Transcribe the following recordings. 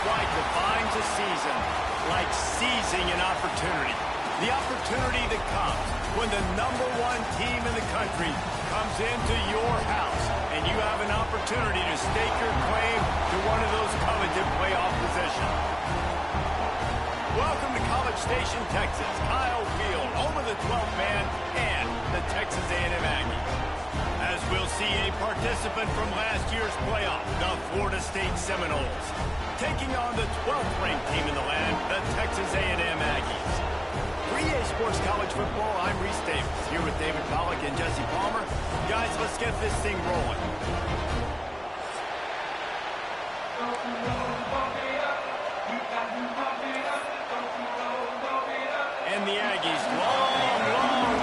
White defines a season like seizing an opportunity. The opportunity that comes when the #1 team in the country comes into your house and you have an opportunity to stake your claim to one of those coveted playoff positions. Welcome to College Station, Texas, Kyle Field, home of the 12th man and the Texas A&M Aggies. As we'll see a participant from last year's playoff, the Florida State Seminoles, taking on the 12th ranked team in the land, the Texas A&M Aggies. For EA Sports College Football, I'm Reese Davis, here with David Pollack and Jesse Palmer. Guys, let's get this thing rolling. And the Aggies' long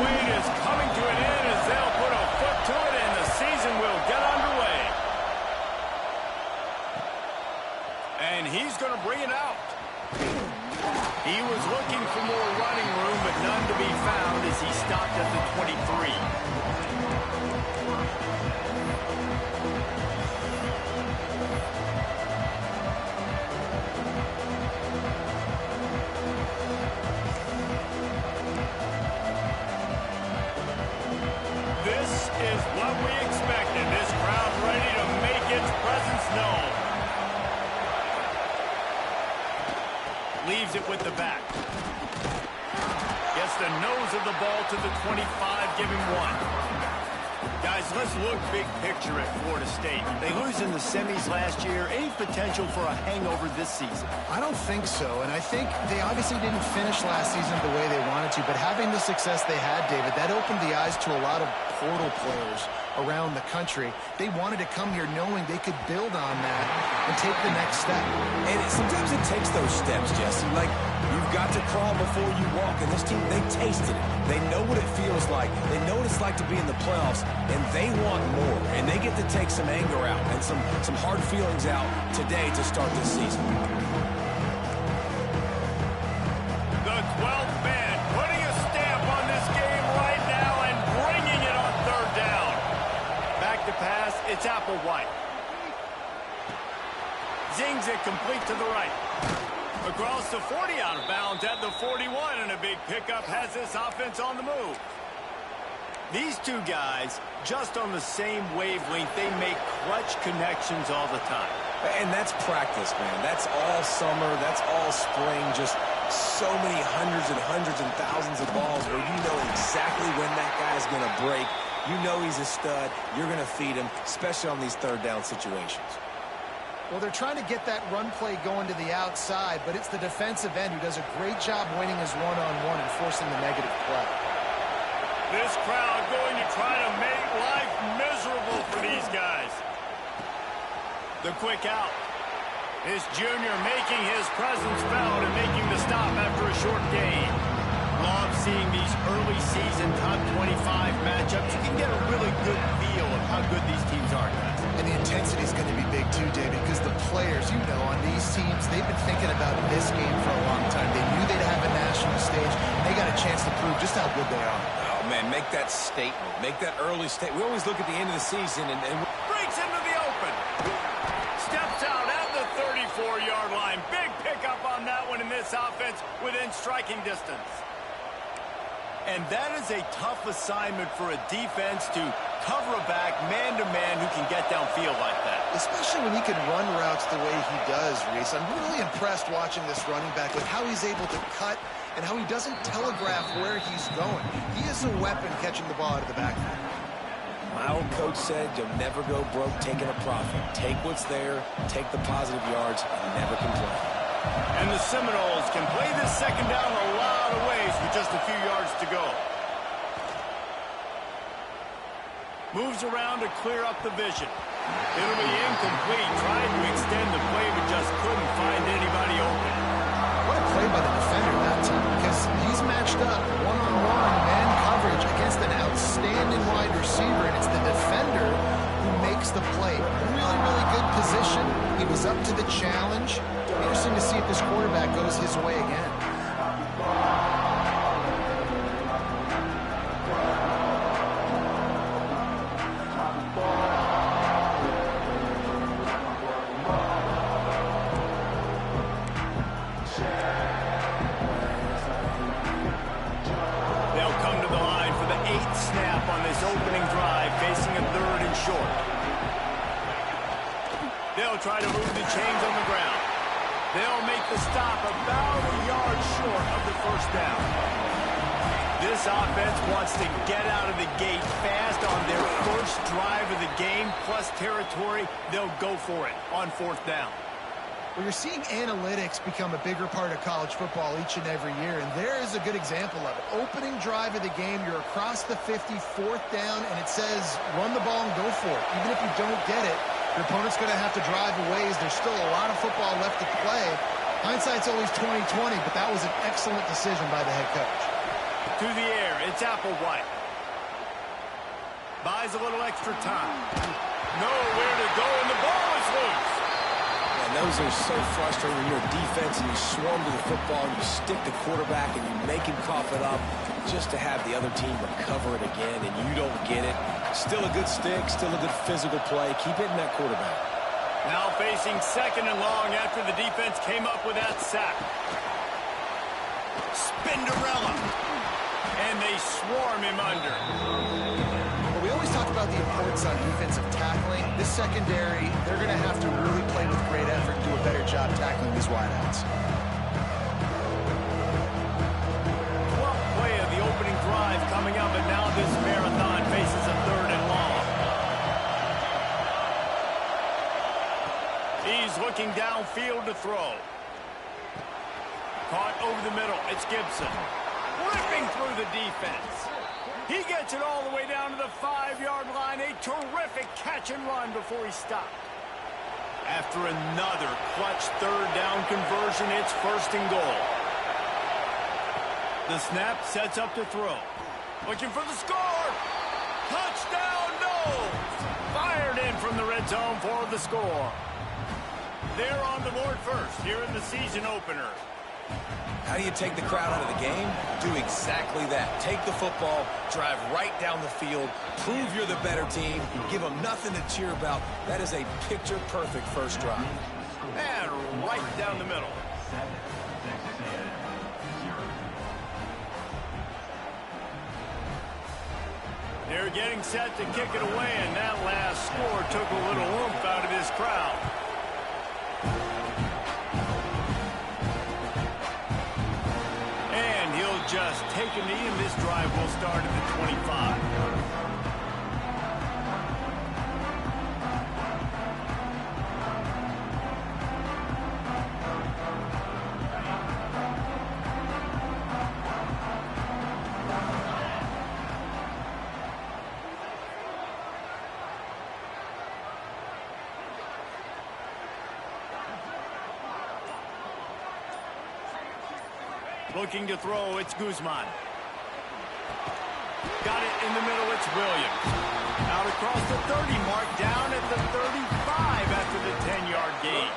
wait is coming to an end as they'll put a foot to it and the season will get underway. And he's going to bring it out. He was looking for more running room, but none to be found as he stopped at the 23. This is what we expected. This crowd ready to make its presence known. Leaves it with the back. Gets the nose of the ball to the 25, give him 1. Guys, let's look big picture at Florida State. They lose in the semis last year. Any potential for a hangover this season? I don't think so, and I think they obviously didn't finish last season the way they wanted to, but having the success they had, David, that opened the eyes to a lot of portal players around the country. They wanted to come here knowing they could build on that and take the next step. And sometimes it takes those steps, Jesse. Like, you've got to crawl before you walk, and this team, they tasted it. They know what it feels like. They know what it's like to be in the playoffs, and they want more. And they get to take some anger out and some hard feelings out today to start this season. The 12th man putting a stamp on this game right now and bringing it on third down. Back to pass, it's Applewhite. Zings it complete to the right. Across the 40, out of bounds at the 41, and a big pickup has this offense on the move. These two guys, just on the same wavelength, they make clutch connections all the time. And that's practice, man. That's all summer. That's all spring. Just so many hundreds and thousands of balls where you know exactly when that guy's going to break. You know he's a stud. You're going to feed him, especially on these third down situations. Well, they're trying to get that run play going to the outside, but it's the defensive end who does a great job winning his one-on-one and forcing the negative play. This crowd going to try to make life miserable for these guys. The quick out. This junior making his presence felt and making the stop after a short gain. Love seeing these early season top 25 matchups. You can get a really good feel of how good these teams are, guys. And the intensity is going to be big too, David, because the players, you know, on these teams, they've been thinking about this game for a long time. They knew they'd have a national stage, and they got a chance to prove just how good they are. Oh, man, make that statement. Make that early statement. We always look at the end of the season and breaks into the open. Steps out at the 34-yard line. Big pickup on that one in this offense within striking distance. And that is a tough assignment for a defense to cover a back man-to-man who can get downfield like that. Especially when he can run routes the way he does, Reese. I'm really impressed watching this running back with how he's able to cut and how he doesn't telegraph where he's going. He is a weapon catching the ball out of the backfield. my old coach said, you'll never go broke taking a profit. Take what's there, take the positive yards, and never complain. And the Seminoles can play this second down a lot of ways with just a few yards to go. Moves around to clear up the vision. It'll be incomplete. Tried to extend the play, but just couldn't find anybody open. What a play by the defender that time, because he's matched up one-on-one man coverage against an outstanding wide receiver, and it's the defender who makes the play. Really, really good position. He was up to the challenge. Interesting to see if this quarterback goes his way again. short. They'll try to move the chains on the ground. They'll make the stop about a yard short of the first down. This offense wants to get out of the gate fast on their first drive of the game, plus territory. They'll go for it on fourth down. Well, you're seeing analytics become a bigger part of college football each and every year, and there is a good example of it. Opening drive of the game, you're across the 50, fourth down, and it says run the ball and go for it. Even if you don't get it, your opponent's going to have to drive a ways. There's still a lot of football left to play. Hindsight's always 20/20, but that was an excellent decision by the head coach. To the air, it's Applewhite. Buys a little extra time. Nowhere to go, and the ball is loose. And those are so frustrating when you're a defense and you swarm to the football, and you stick the quarterback and you make him cough it up just to have the other team recover it again, and you don't get it. Still a good stick, still a good physical play. Keep hitting that quarterback. Now facing second and long after the defense came up with that sack. Spinderella. And they swarm him under. Well, we always talk about the importance on defensive tackling. This secondary, they're going to have to really play with great effort and do a better job tackling these wideouts. 12th play of the opening drive coming up, and now this marathon faces a third and long. He's looking downfield to throw. Caught over the middle. It's Gibson. Ripping through the defense. He gets it all the way down to the 5-yard line. A terrific catch and run before he stopped. After another clutch third down conversion, it's first and goal. The snap sets up to throw. Looking for the score. Touchdown, no! Fired in from the red zone for the score. They're on the board first here in the season opener. How do you take the crowd out of the game? Do exactly that. Take the football, drive right down the field, prove you're the better team, give them nothing to cheer about. That is a picture-perfect first drive. And right down the middle. They're getting set to kick it away, and that last score took a little oomph out of this crowd. Just take a knee, and this drive will start at the 25. Looking to throw, it's Guzman. Got it in the middle, it's Williams. Out across the 30 mark, down at the 35 after the 10-yard gain.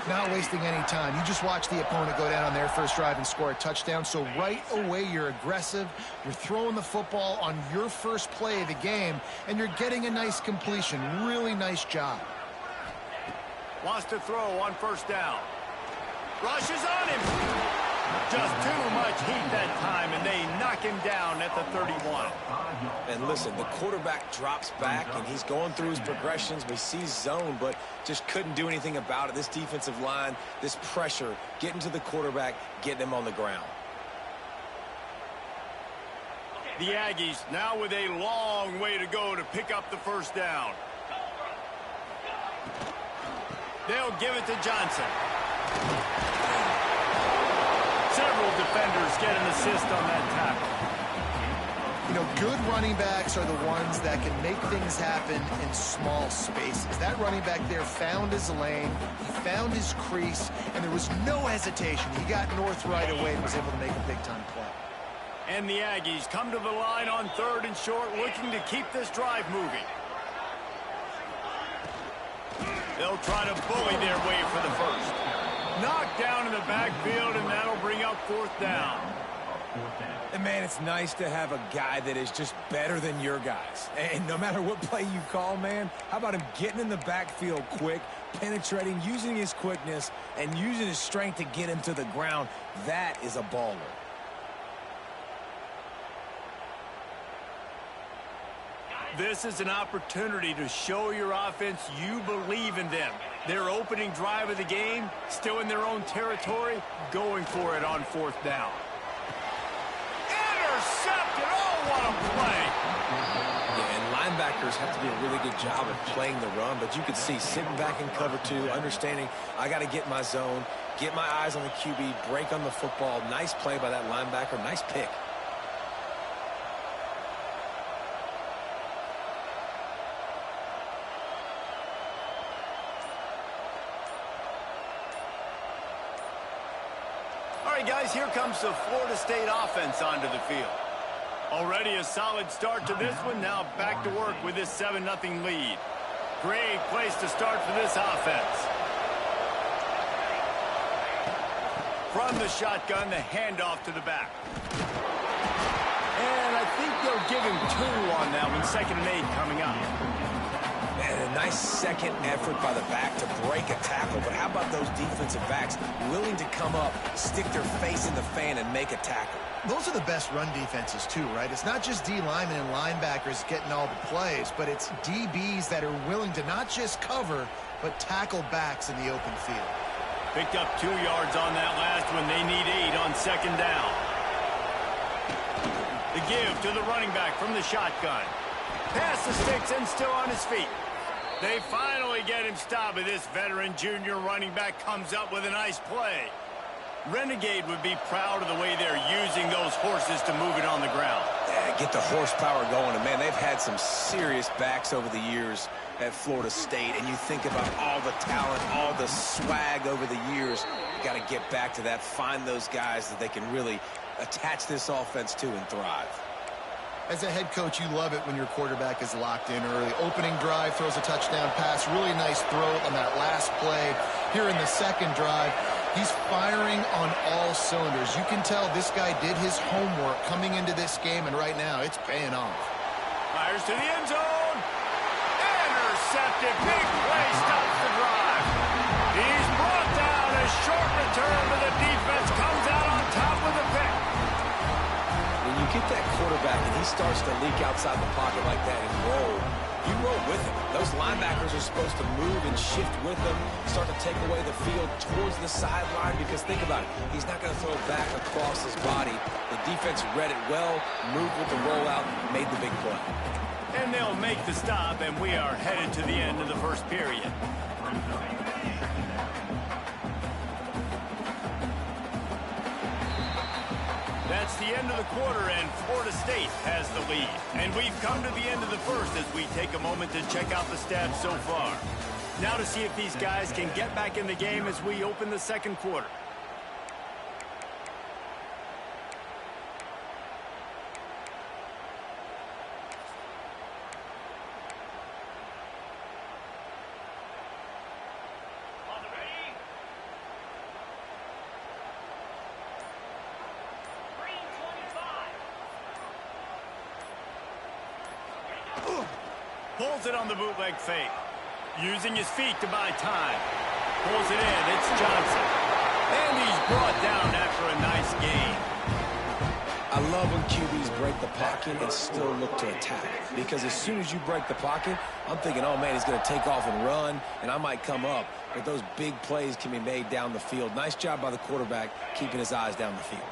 Not wasting any time. You just watch the opponent go down on their first drive and score a touchdown. So right away, you're aggressive. You're throwing the football on your first play of the game, and you're getting a nice completion. Really nice job. Wants to throw on first down. Rushes on him. Just too much heat that time, and they knock him down at the 31. And listen, the quarterback drops back, and he's going through his progressions. We see zone, but just couldn't do anything about it. This defensive line, this pressure, getting to the quarterback, getting him on the ground. The Aggies now with a long way to go to pick up the first down. They'll give it to Johnson. Several defenders get an assist on that tackle. You know, good running backs are the ones that can make things happen in small spaces. That running back there found his lane, he found his crease, and there was no hesitation. He got north right away and was able to make a big-time play. And the Aggies come to the line on third and short, looking to keep this drive moving. They'll try to bully their way for the first. Knocked down in the backfield, and that'll bring up fourth down. And, man, it's nice to have a guy that is just better than your guys. And no matter what play you call, man, how about him getting in the backfield quick, penetrating, using his quickness, and using his strength to get him to the ground? That is a baller. This is an opportunity to show your offense you believe in them. Their opening drive of the game, still in their own territory, going for it on 4th down. Intercepted! Oh, what a play! Yeah, and linebackers have to do a really good job of playing the run, but you can see sitting back in cover 2, understanding I got to get my zone, get my eyes on the QB, break on the football. Nice play by that linebacker. Nice pick. All right, guys, here comes the Florida State offense onto the field. Already a solid start to this one. Now back to work with this 7-0 lead. Great place to start for this offense. From the shotgun, the handoff to the back. And I think they'll give him 2 on that one. 2nd and 8 coming up. And a nice second effort by the back to break a tackle. But how about those defensive backs willing to come up, stick their face in the fan, and make a tackle? Those are the best run defenses, too, right? It's not just D linemen and linebackers getting all the plays, but it's DBs that are willing to not just cover, but tackle backs in the open field. Picked up 2 yards on that last one. They need 8 on 2nd down. The give to the running back from the shotgun. Pass the sticks and still on his feet. They finally get him stopped, but this veteran junior running back comes up with a nice play. Renegade would be proud of the way they're using those horses to move it on the ground. Yeah, get the horsepower going. And, man, they've had some serious backs over the years at Florida State. And you think about all the talent, all the swag over the years. You got to get back to that, find those guys that they can really attach this offense to and thrive. As a head coach, you love it when your quarterback is locked in early. Opening drive, throws a touchdown pass. Really nice throw on that last play. Here in the 2nd drive, he's firing on all cylinders. You can tell this guy did his homework coming into this game, and right now it's paying off. Fires to the end zone. Intercepted. Big play stops the drive. He's brought down. A short return to the defense. Comes out on top with a pick. When you get that quarterback and he starts to leak outside the pocket like that and roll, you roll with him. Those linebackers are supposed to move and shift with him, start to take away the field towards the sideline, because think about it, he's not going to throw it back across his body. The defense read it well, moved with the rollout, made the big play. And they'll make the stop, and we are headed to the end of the 1st period. That's the end of the quarter, and Florida State has the lead. And we've come to the end of the 1st as we take a moment to check out the stats so far. Now to see if these guys can get back in the game as we open the 2nd quarter. Pulls it on the bootleg fake. Using his feet to buy time. Pulls it in. It's Johnson. And he's brought down after a nice gain. I love when QBs break the pocket and still look to attack. Because as soon as you break the pocket, I'm thinking, oh, man, he's going to take off and run, and I might come up. But those big plays can be made down the field. Nice job by the quarterback keeping his eyes down the field.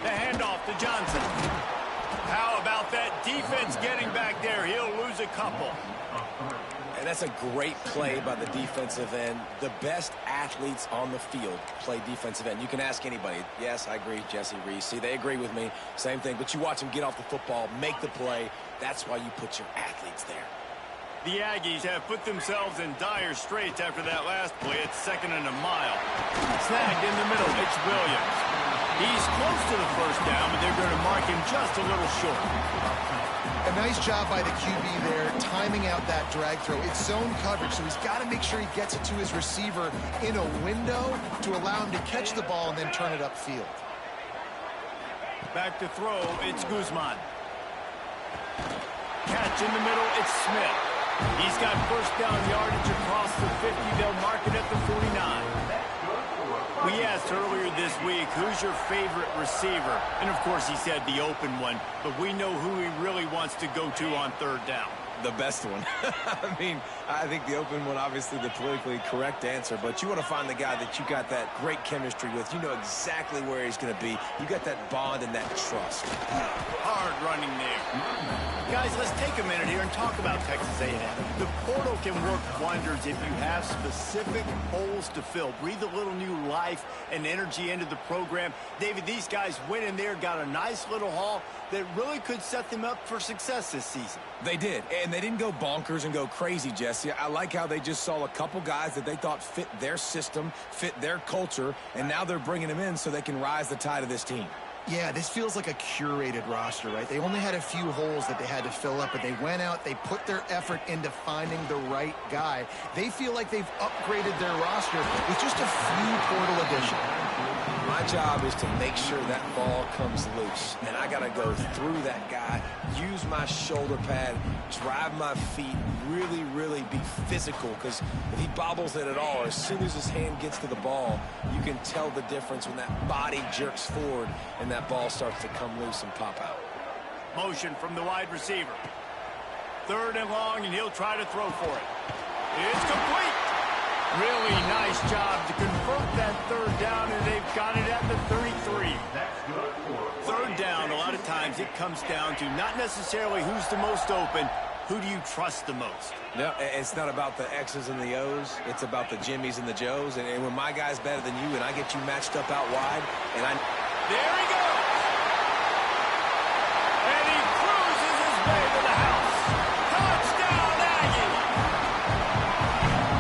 The handoff to Johnson. How about that defense getting back there? He'll lose a couple. And that's a great play by the defensive end. The best athletes on the field play defensive end. You can ask anybody. Yes, I agree, Jesse Reese. See, they agree with me. Same thing. But you watch them get off the football, make the play. That's why you put your athletes there. The Aggies have put themselves in dire straits after that last play. It's 2nd and a mile. Snagged in the middle. It's Williams. He's close to the 1st down, but they're going to mark him just a little short. A nice job by the QB there, timing out that drag throw. It's zone coverage, so he's got to make sure he gets it to his receiver in a window to allow him to catch the ball and then turn it upfield. Back to throw, it's Guzman. Catch in the middle, it's Smith. He's got 1st down yardage across the 50. They'll mark it at the 49. We ask asked earlier this week, who's your favorite receiver? And, of course, he said the open one, but we know who he really wants to go to on third down. The best one. I mean, I think the open one, obviously the politically correct answer, but you want to find the guy that you got that great chemistry with. You know exactly where he's going to be. You got that bond and that trust. Hard running there. Guys, let's take a minute here and talk about Texas A&M. The portal can work wonders if you have specific holes to fill. Breathe a little new life and energy into the program. David, these guys went in there, got a nice little haul that really could set them up for success this season. They did, and they didn't go bonkers and go crazy, Jesse. I like how they just saw a couple guys that they thought fit their system, fit their culture, and now they're bringing them in so they can rise the tide of this team. Yeah, this feels like a curated roster, right? They only had a few holes that they had to fill up, but they went out, they put their effort into finding the right guy. They feel like they've upgraded their roster with just a few portal additions. My job is to make sure that ball comes loose, and I got to go through that guy, use my shoulder pad, drive my feet, really be physical, because if he bobbles it at all, as soon as his hand gets to the ball, you can tell the difference when that body jerks forward and that ball starts to come loose and pop out. Motion from the wide receiver. Third and long, and he'll try to throw for it. It's complete. Really nice job to convert that third down, and they've got it at the 33. Third down, a lot of times it comes down to not necessarily who's the most open, who do you trust the most? No, it's not about the X's and the O's. It's about the Jimmys and the Joes. And when my guy's better than you and I get you matched up out wide, and I... There he goes! And he cruises his way to the house. Touchdown, Aggie!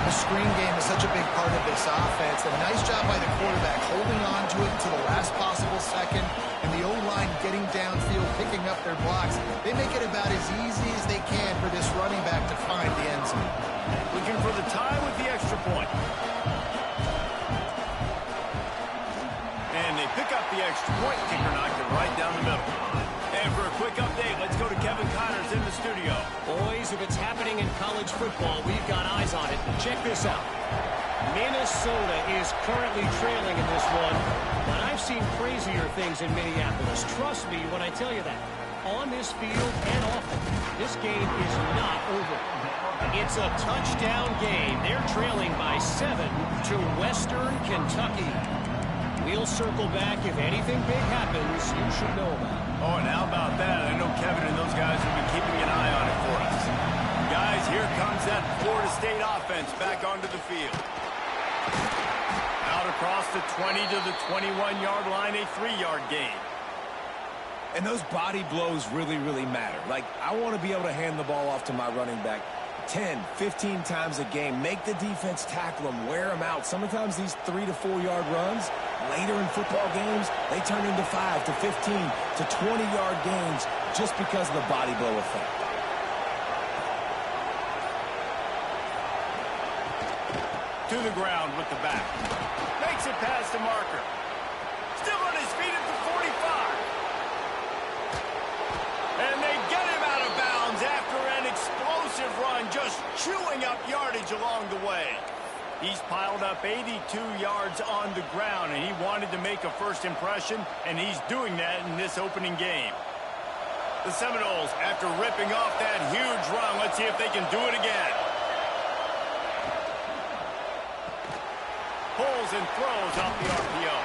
The screen game is such a big part of this offense. A nice job by the quarterback holding on to it until the last possible second, and the O-line getting downfield, picking up their blocks. They make it about as easy as they can for this running back to find the end zone. Looking for the tie with the extra point. And they pick up the extra point. Kicker knocked it right down the middle. And for a quick update, let's go to Kevin Connors in the studio. Boys, if it's happening in college football, we've got eyes on it. Check this out. Minnesota is currently trailing in this one, but I've seen crazier things in Minneapolis. Trust me when I tell you that. On this field and off it, this game is not over. It's a touchdown game. They're trailing by 7 to Western Kentucky. We'll circle back. If anything big happens, you should know about it. Oh, and how about that? I know Kevin and those guys will be keeping an eye on it for us. Guys, here comes that Florida State offense back onto the field. Out across the 20 to the 21-yard line, a 3-yard gain. And those body blows really matter. Like, I want to be able to hand the ball off to my running back 10, 15 times a game. Make the defense tackle them, wear them out. Sometimes these 3 to 4 yard runs, later in football games, they turn into 5 to 15 to 20-yard gains just because of the body blow effect. To the ground with the back. Makes it past the marker. Still on his feet at the 45. And they get him out of bounds after an explosive run, just chewing up yardage along the way. He's piled up 82 yards on the ground, and he wanted to make a first impression, and he's doing that in this opening game. The Seminoles, after ripping off that huge run, let's see if they can do it again. Pulls and throws off the RPO.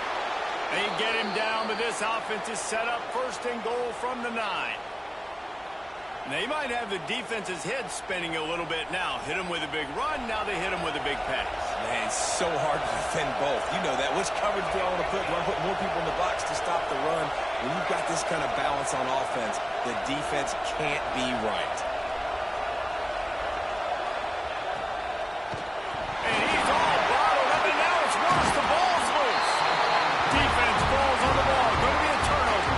They get him down, but this offense is set up first and goal from the 9. They might have the defense's head spinning a little bit now. Hit him with a big run, now they hit him with a big pass. Man, it's so hard to defend both. You know that. Which coverage do I want to put? Do I put more people in the box to stop the run? When you've got this kind of balance on offense, the defense can't be right. And he's all bottled up, and now it's worse. The ball's loose. Defense falls on the ball. Going to be a turnover.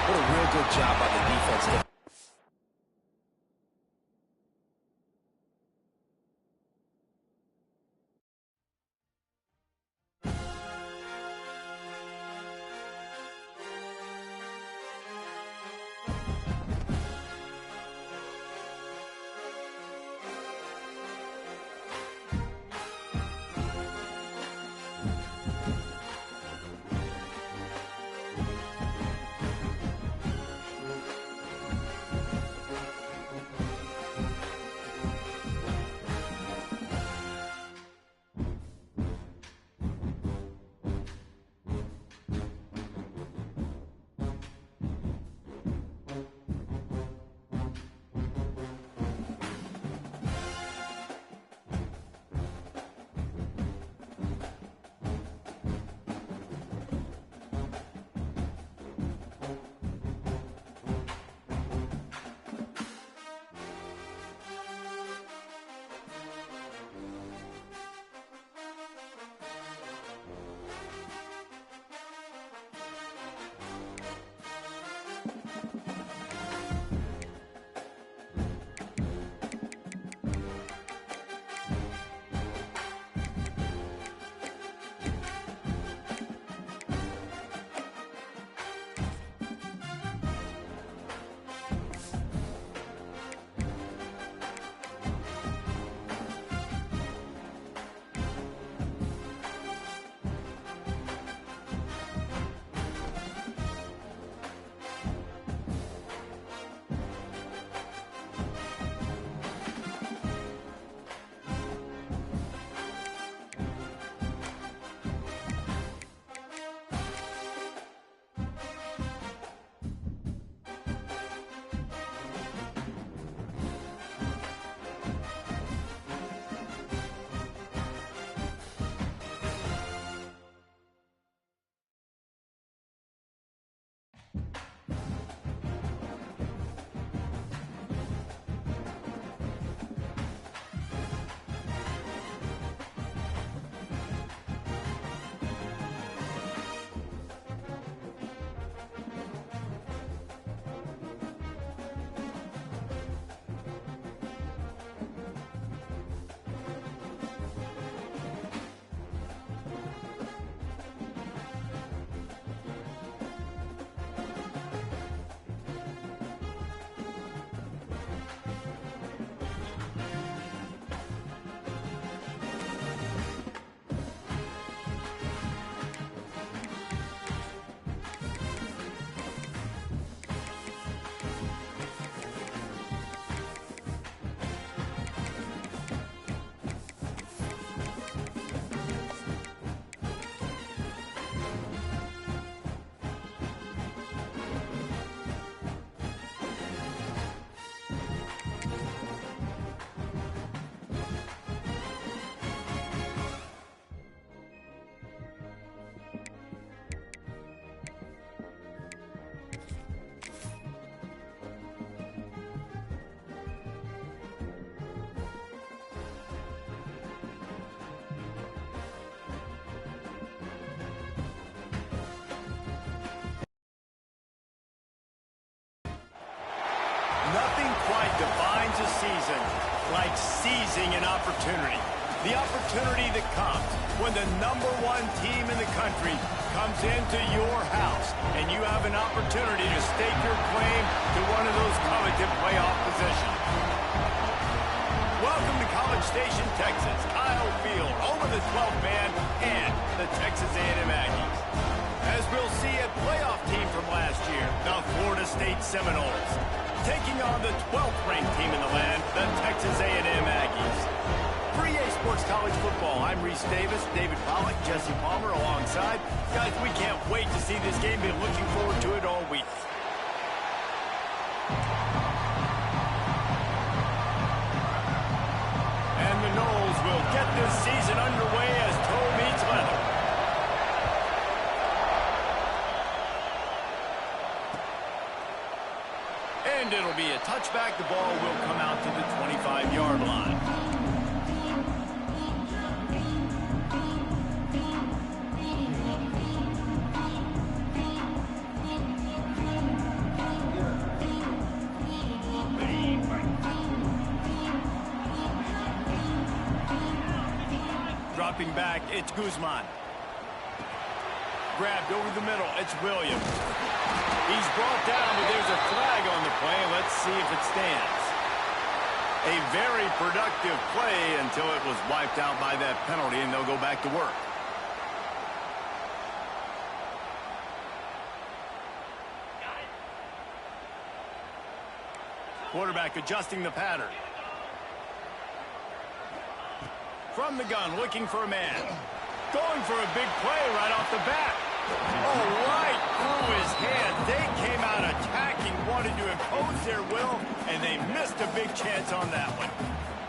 What a real good job by the defense. like seizing an opportunity. The opportunity that comes when the #1 team in the country comes into your house and you have an opportunity to stake your claim to one of those coveted playoff positions. Welcome to College Station, Texas. Kyle Field, home of the 12th man and the Texas A&M Aggies. As we'll see, a playoff team from last year, the Florida State Seminoles, taking on the 12th ranked team in the land, the Texas A&M Aggies. For EA Sports College Football, I'm Reese Davis, David Pollack, Jesse Palmer alongside. Guys, we can't wait to see this game. Been looking forward to it all week. And the Noles will get this season underway as toe meets leather. And it'll be a touchback. The ball will come out to the 25-yard line. Dropping back, it's Guzman. Grabbed over the middle, it's Williams. He's brought down, but there's a flag on the play. Let's see if it stands. A very productive play until it was wiped out by that penalty, and they'll go back to work. Quarterback adjusting the pattern. From the gun, looking for a man. Going for a big play right off the bat. Oh, right through his hand. They came out attacking, wanted to impose their will, and they missed a big chance on that one.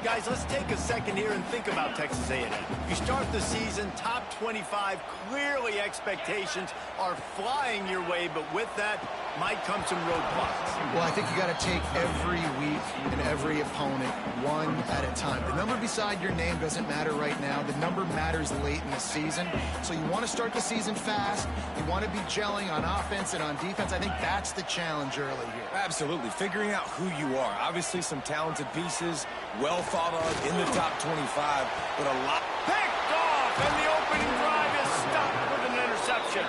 Guys, let's take a second here and think about Texas A&M. You start the season top 25. Clearly expectations are flying your way, but with that might come some roadblocks. Well, I think you got to take every week and every opponent one at a time. The number beside your name doesn't matter right now. The number matters late in the season. So you want to start the season fast. You want to be gelling on offense and on defense. I think that's the challenge early here. Absolutely. Figuring out who you are. Obviously some talented pieces, well thought of in the top 25, but a lot. Picked off, and the opening drive is stopped with an interception.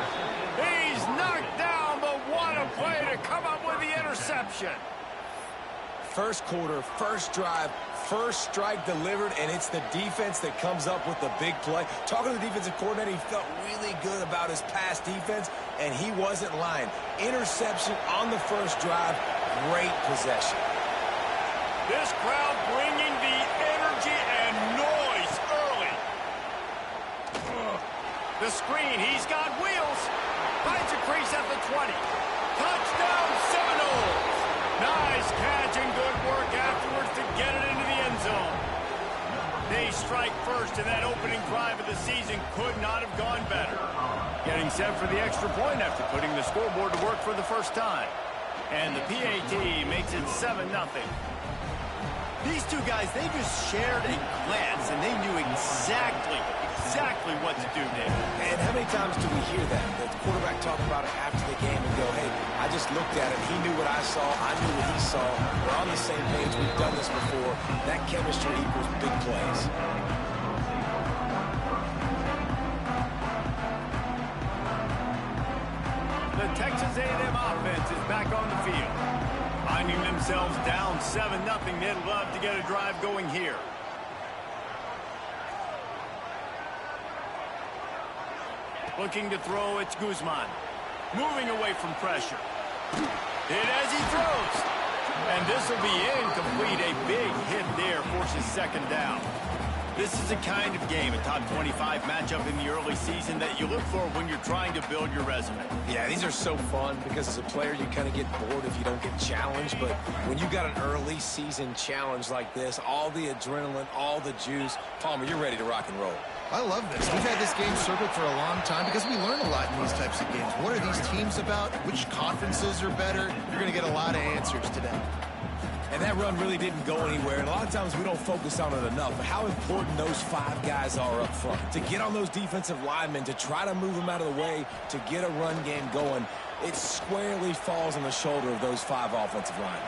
He's knocked down, but what a play to come up with the interception. First quarter, first drive, first strike delivered, and it's the defense that comes up with the big play. Talking to the defensive coordinator, he felt really good about his pass defense, and he wasn't lying. Interception on the first drive, great possession. This crowd bringing the energy and noise early. The screen, he's got wheels. Finds a crease at the 20. Touchdown Seminoles. Nice catch and good work afterwards to get it into the end zone. They strike first, and that opening drive of the season could not have gone better. Getting set for the extra point after putting the scoreboard to work for the first time. And the PAT makes it 7-0. These two guys, they just shared a glance, and they knew exactly what to do there. And how many times do we hear that? The quarterback talk about it after the game and go, hey, I just looked at it. He knew what I saw. I knew what he saw. We're on the same page. We've done this before. That chemistry equals big plays. The Texas A&M offense is back on the field. Finding themselves down 7-0, they'd love to get a drive going here. Looking to throw, it's Guzman. Moving away from pressure. Hit as he throws. And this will be incomplete. A big hit there forces second down. This is the kind of game, a top 25 matchup in the early season that you look for when you're trying to build your resume. Yeah, these are so fun because as a player, you kind of get bored if you don't get challenged. But when you got an early season challenge like this, all the adrenaline, all the juice, Palmer, you're ready to rock and roll. I love this. We've had this game circled for a long time because we learn a lot in these types of games. What are these teams about? Which conferences are better? You're going to get a lot of answers today. And that run really didn't go anywhere. And a lot of times we don't focus on it enough. But how important those 5 guys are up front. To get on those defensive linemen, to try to move them out of the way, to get a run game going, it squarely falls on the shoulder of those 5 offensive linemen.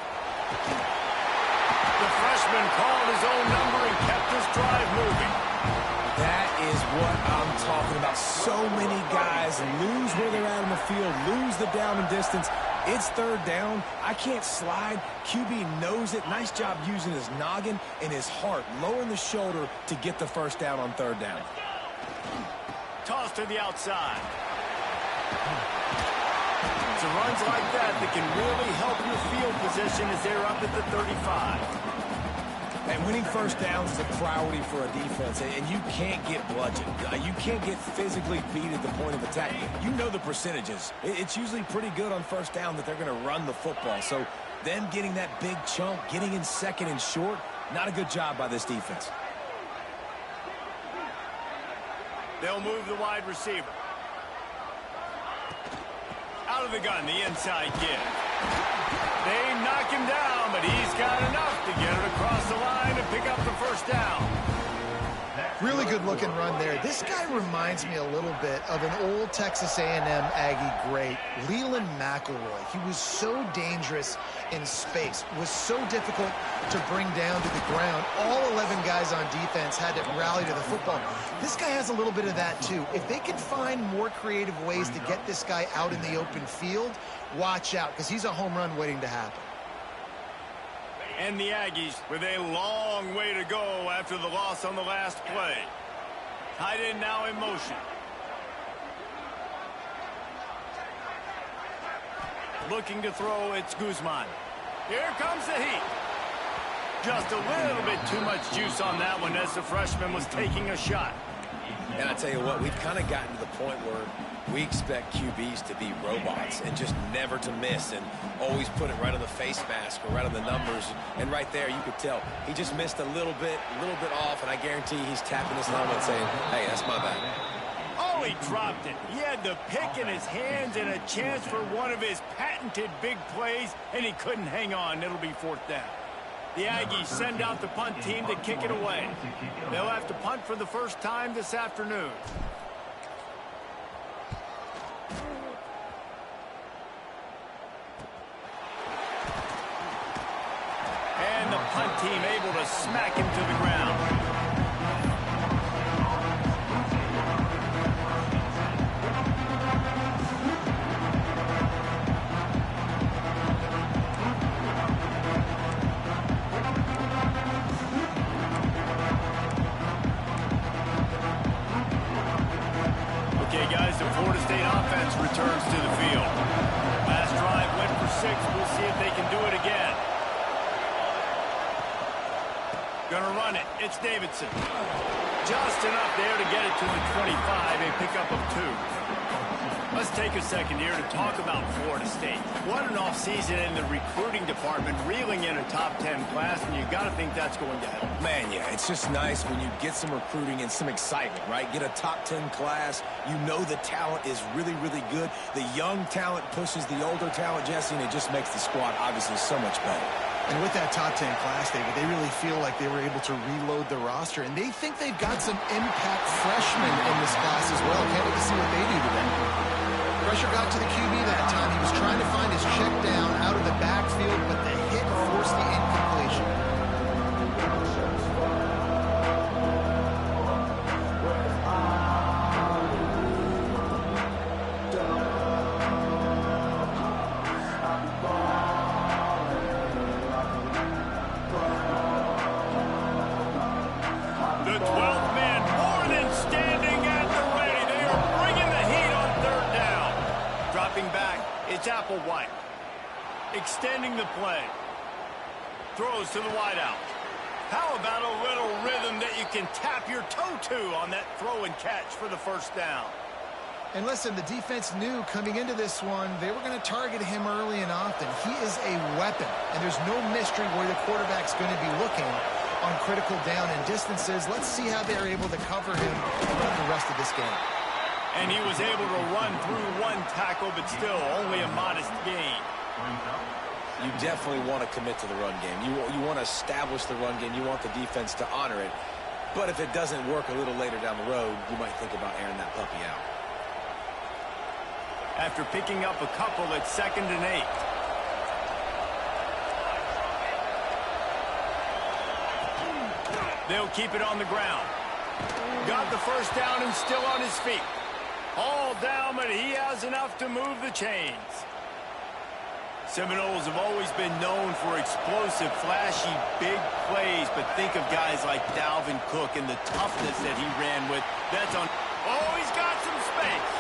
The freshman called his own number and kept his drive moving. That is what I'm talking about. So many guys lose where they're at in the field, lose the down and distance. It's third down. I can't slide. QB knows it. Nice job using his noggin and his heart, lowering the shoulder to get the first down on third down. Toss to the outside. It's runs like that can really help your field position as they're up at the 35. And winning first downs is a priority for a defense, and you can't get bludgeoned. You can't get physically beat at the point of attack. You know the percentages. It's usually pretty good on first down that they're going to run the football. So them getting that big chunk, getting in second and short, not a good job by this defense. They'll move the wide receiver. Out of the gun, the inside give. They knock him down, but he's got enough to get it across the line and pick up the first down. Really good looking run there. This guy reminds me a little bit of an old Texas A&M Aggie great, Leland McElroy. He was so dangerous in space, was so difficult to bring down to the ground. All 11 guys on defense had to rally to the football. This guy has a little bit of that too. If they can find more creative ways to get this guy out in the open field, watch out, because he's a home run waiting to happen. And the Aggies with a long way to go after the loss on the last play. Tight end now in motion. Looking to throw, it's Guzman. Here comes the heat. Just a little bit too much juice on that one as the freshman was taking a shot. And I tell you what, we've kind of gotten to the point where we expect QBs to be robots and just never to miss and always put it right on the face mask or right on the numbers. And right there, you could tell he just missed a little bit off, and I guarantee he's tapping his helmet saying, hey, that's my bad. Oh, he dropped it. He had the pick in his hands and a chance for one of his patented big plays, and he couldn't hang on. It'll be fourth down. The Aggies send out the punt team to kick it away. They'll have to punt for the first time this afternoon. And the punt team able to smack him to the ground. The Florida State offense returns to the field. Last drive went for 6. We'll see if they can do it again. Gonna run it. It's Davidson. Just enough there to get it to the 25. A pickup of 2. Let's take a second here to talk about Florida State. What an offseason in the recruiting department, reeling in a top 10 class, and you got to think that's going to help. Man, yeah, it's just nice when you get some recruiting and some excitement, right? Get a top 10 class. You know the talent is really, really good. The young talent pushes the older talent, Jesse, and it just makes the squad obviously so much better. And with that top 10 class, David, they really feel like they were able to reload the roster, and they think they've got some impact freshmen in this class as well. Can't wait to see what they do today. Pressure got to the QB that time. He was trying to find his check down out of the backfield, but the hit forced the incompletion. The 12th man more than standing at the ready. They are bringing the heat on third down. Dropping back, it's Applewhite. Extending the play. Throws to the wideout. How about a little rhythm that you can tap your toe to on that throw and catch for the first down? And listen, the defense knew coming into this one, they were going to target him early and often. He is a weapon, and there's no mystery where the quarterback's going to be looking on critical down and distances. Let's see how they're able to cover him throughout the rest of this game. And he was able to run through one tackle, but still only a modest gain. You definitely want to commit to the run game. You want to establish the run game. You want the defense to honor it. But if it doesn't work a little later down the road, you might think about airing that puppy out. After picking up a couple, it's 2nd and 8. They'll keep it on the ground. Got the first down and still on his feet. All down, but he has enough to move the chains. Seminoles have always been known for explosive, flashy, big plays, but think of guys like Dalvin Cook and the toughness that he ran with. That's on. Oh, he's got some space.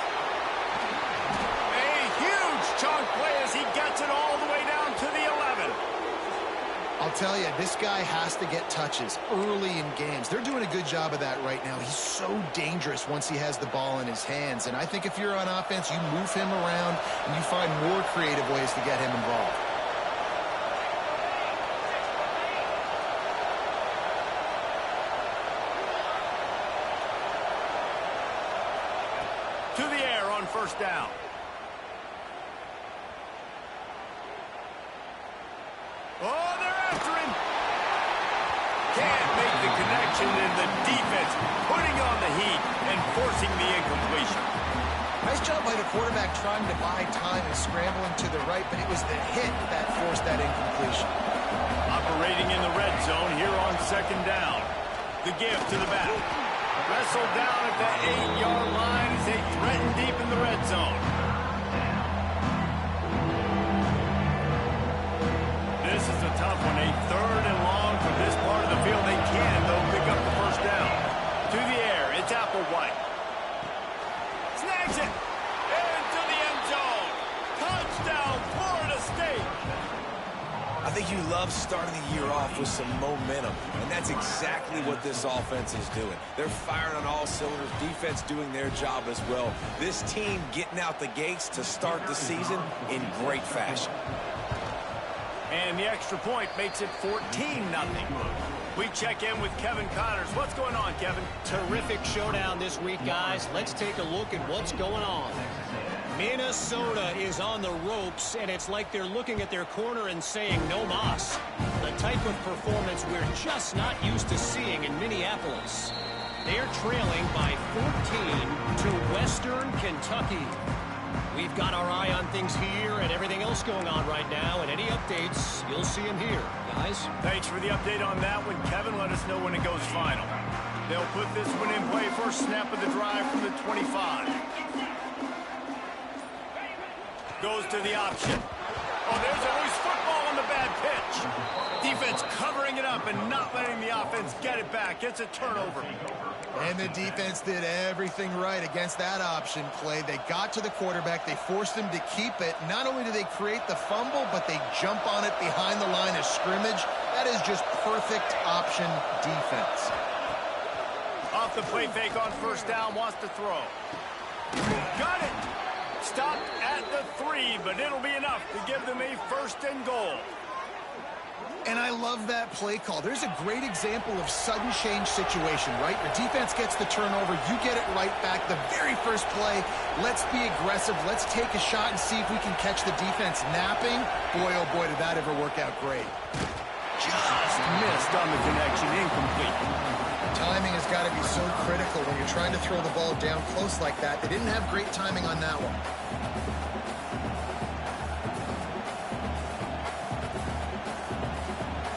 A huge chunk play as he gets it all the way down to the 11. I'll tell you, this guy has to get touches early in games. They're doing a good job of that right now. He's so dangerous once he has the ball in his hands. And I think if you're on offense, you move him around and you find more creative ways to get him involved. To the air on first down. Oh, they're after him. Can't make the connection, and the defense putting on the heat and forcing the incompletion. Nice job by the quarterback trying to buy time and scrambling to the right, but it was the hit that forced that incompletion. Operating in the red zone here on second down. The give to the back. Wrestled down at the 8-yard line as they threaten deep in the red zone. This is a tough one. A third and long from this part of the field. They can, though, pick up the first down. To the air, it's Applewhite. Snags it. Into the end zone. Touchdown, Florida State. I think you love starting the year off with some momentum, and that's exactly what this offense is doing. They're firing on all cylinders, defense doing their job as well. This team getting out the gates to start the season in great fashion. And the extra point makes it 14-0. We check in with Kevin Connors. What's going on, Kevin? Terrific showdown this week, guys. Let's take a look at what's going on. Minnesota is on the ropes, and it's like they're looking at their corner and saying, no mas. The type of performance we're just not used to seeing in Minneapolis. They're trailing by 14 to Western Kentucky. We've got our eye on things here and everything else going on right now, and any updates, you'll see them here. Guys? Thanks for the update on that one, Kevin. Let us know when it goes final. They'll put this one in play. First snap of the drive from the 25. Goes to the option. Oh, there's always football on the bad pitch. Defense covering it up and not letting the offense get it back. It's a turnover. And the defense did everything right against that option play. They got to the quarterback. They forced him to keep it. Not only do they create the fumble, but they jump on it behind the line of scrimmage. That is just perfect option defense. Off the play fake on first down, wants to throw. Got it. Stopped at the 3, but it'll be enough to give them a first and goal. And I love that play call. There's a great example of sudden change situation, right? Your defense gets the turnover, you get it right back. The very first play, let's be aggressive. Let's take a shot and see if we can catch the defense napping. Boy, oh boy, did that ever work out great. Just missed on the connection, incomplete. Timing has got to be so critical when you're trying to throw the ball down close like that. They didn't have great timing on that one.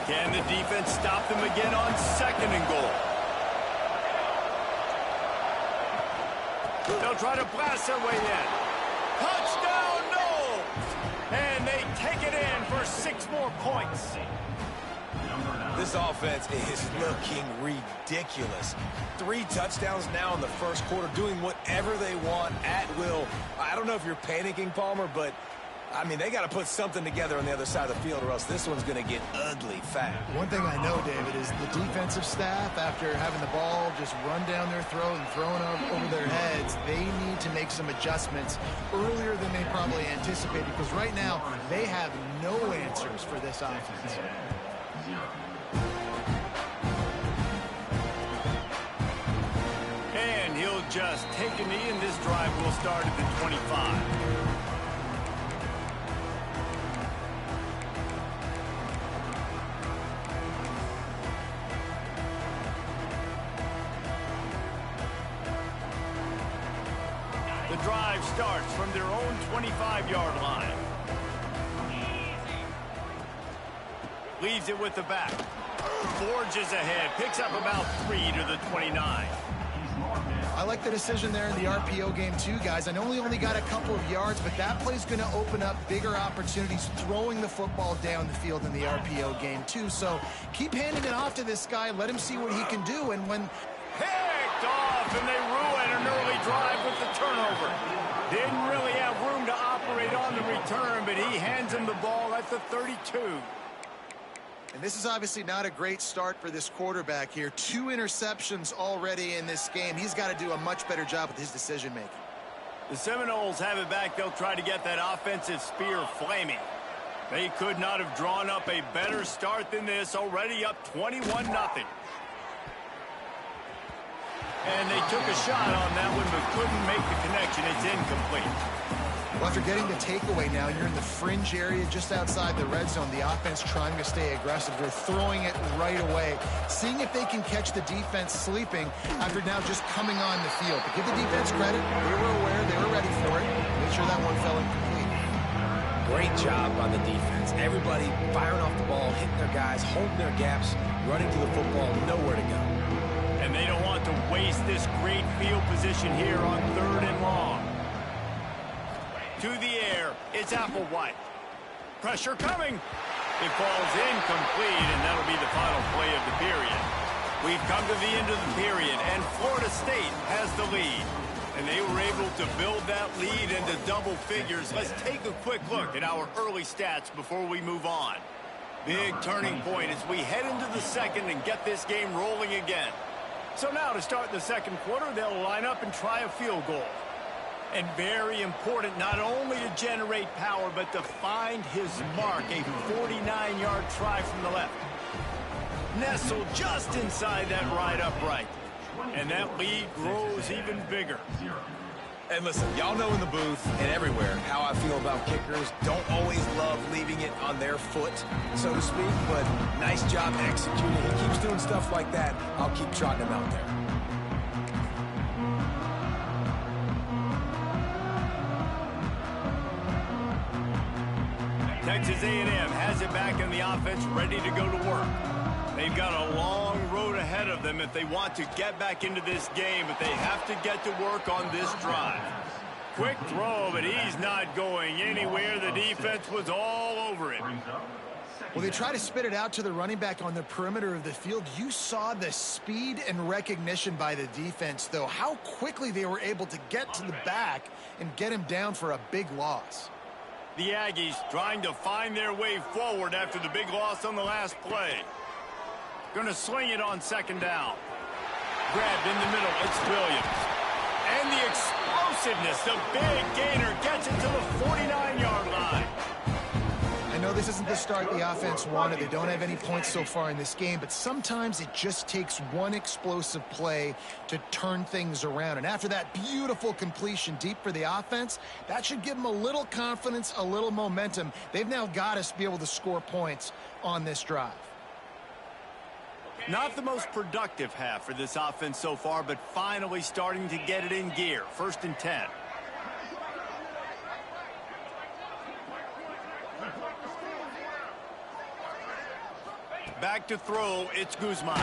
Can the defense stop them again on second and goal? They'll try to blast their way in. Touchdown, no! And they take it in for 6 more points. This offense is looking ridiculous. 3 touchdowns now in the first quarter, doing whatever they want at will. I don't know if you're panicking, Palmer, but I mean, they got to put something together on the other side of the field or else this one's going to get ugly fast. One thing I know, David, is the defensive staff, after having the ball just run down their throat and thrown over their heads, they need to make some adjustments earlier than they probably anticipated, because right now they have no answers for this offense. And he'll just take a knee, and this drive will start at the 25. The drive starts from their own 25-yard line. Leaves it with the back. forges ahead, picks up about 3 to the 29. I like the decision there in the RPO game too, guys. I know he only got a couple of yards, but that play's going to open up bigger opportunities throwing the football down the field in the RPO game too. So keep handing it off to this guy. Let him see what he can do. And when picked off, and they ruin an early drive with the turnover. Didn't really have room to operate on the return, but he hands him the ball at the 32. And this is obviously not a great start for this quarterback here. 2 interceptions already in this game. He's got to do a much better job with his decision-making. The Seminoles have it back. They'll try to get that offensive spear flaming. They could not have drawn up a better start than this, already up 21-0. And they took a shot on that one, but couldn't make the connection. It's incomplete. Well, after getting the takeaway now, you're in the fringe area just outside the red zone. The offense trying to stay aggressive. They're throwing it right away, seeing if they can catch the defense sleeping after now just coming on the field. But give the defense credit. They were aware. They were ready for it. Make sure that one fell incomplete. Great job by the defense. Everybody firing off the ball, hitting their guys, holding their gaps, running to the football, nowhere to go. And they don't want to waste this great field position here on 3rd and long. To the air, it's Applewhite. Pressure coming. It falls incomplete, and that'll be the final play of the period. We've come to the end of the period, and Florida State has the lead. And they were able to build that lead into double figures. Let's take a quick look at our early stats before we move on. Big turning point as we head into the second and get this game rolling again. So now to start the second quarter, they'll line up and try a field goal. And very important not only to generate power, but to find his mark, a 49-yard try from the left. Nestled just inside that right upright. And that lead grows even bigger. And listen, y'all know in the booth and everywhere how I feel about kickers. Don't always love leaving it on their foot, so to speak, but nice job executing. He keeps doing stuff like that. I'll keep trotting him out there. Texas A&M has it back in the offense, ready to go to work. They've got a long road ahead of them if they want to get back into this game, but they have to get to work on this drive. Quick throw, but he's not going anywhere. The defense was all over it. Well, they try to spit it out to the running back on the perimeter of the field. You saw the speed and recognition by the defense, though, how quickly they were able to get to the back and get him down for a big loss. The Aggies trying to find their way forward after the big loss on the last play. Going to sling it on 2nd down. Grabbed in the middle, it's Williams. And the explosiveness, the big gainer gets it to the 49-yard line. I know this isn't the start the offense wanted. They don't have any points so far in this game, but sometimes it just takes one explosive play to turn things around. And after that beautiful completion deep for the offense, that should give them a little confidence, a little momentum. They've now got us to be able to score points on this drive. Not the most productive half for this offense so far, but finally starting to get it in gear. 1st and 10. Back to throw, it's Guzman.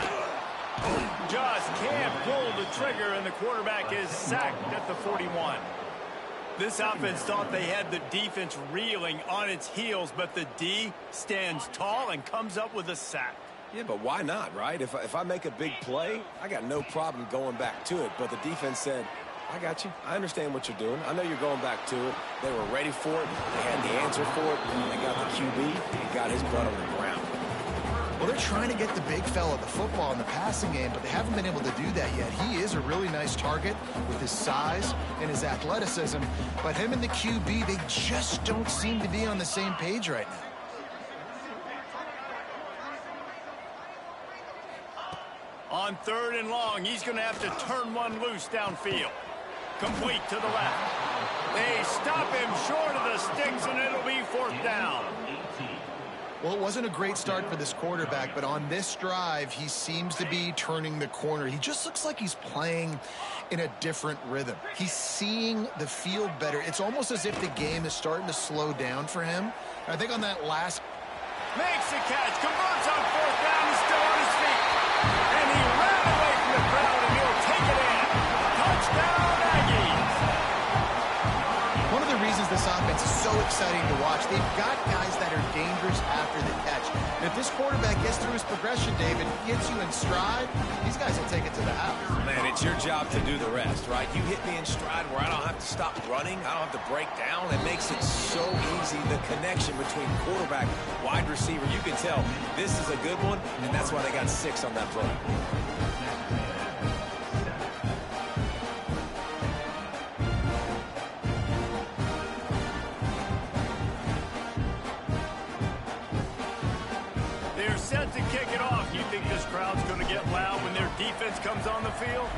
Just can't pull the trigger, and the quarterback is sacked at the 41. This offense thought they had the defense reeling on its heels, but the D stands tall and comes up with a sack. Yeah, but why not, right? If I make a big play, I got no problem going back to it. But the defense said, I got you. I understand what you're doing. I know you're going back to it. They were ready for it. They had the answer for it. They got the QB and got his butt on the ground. Well, they're trying to get the big fella the football in the passing game, but they haven't been able to do that yet. He is a really nice target with his size and his athleticism, but him and the QB, they just don't seem to be on the same page right now. On 3rd and long, he's going to have to turn one loose downfield. Complete to the left. They stop him short of the sticks, and it'll be 4th down. Well, it wasn't a great start for this quarterback, but on this drive, he seems to be turning the corner. He just looks like he's playing in a different rhythm. He's seeing the field better. It's almost as if the game is starting to slow down for him. I think on that last Makes the catch, converts on fourth down, he's still on his feet. And he ran away from the crowd, and he'll take it in. Touchdown, Aggies. One of the reasons this offense is so exciting to watch, they've got guys that are dangerous after the catch. And if this quarterback gets through his progression, David, gets you in stride, these guys will take it to the house. Man, it's your job to do the rest, right? You hit me in stride where I don't have to stop running. I don't have to break down. It makes it so easy. The connection between quarterback, wide receiver, you can tell this is a good one, and that's why they got 6 on that play. They're set to kick it off. You think this crowd's going to get loud when their defense comes on the field?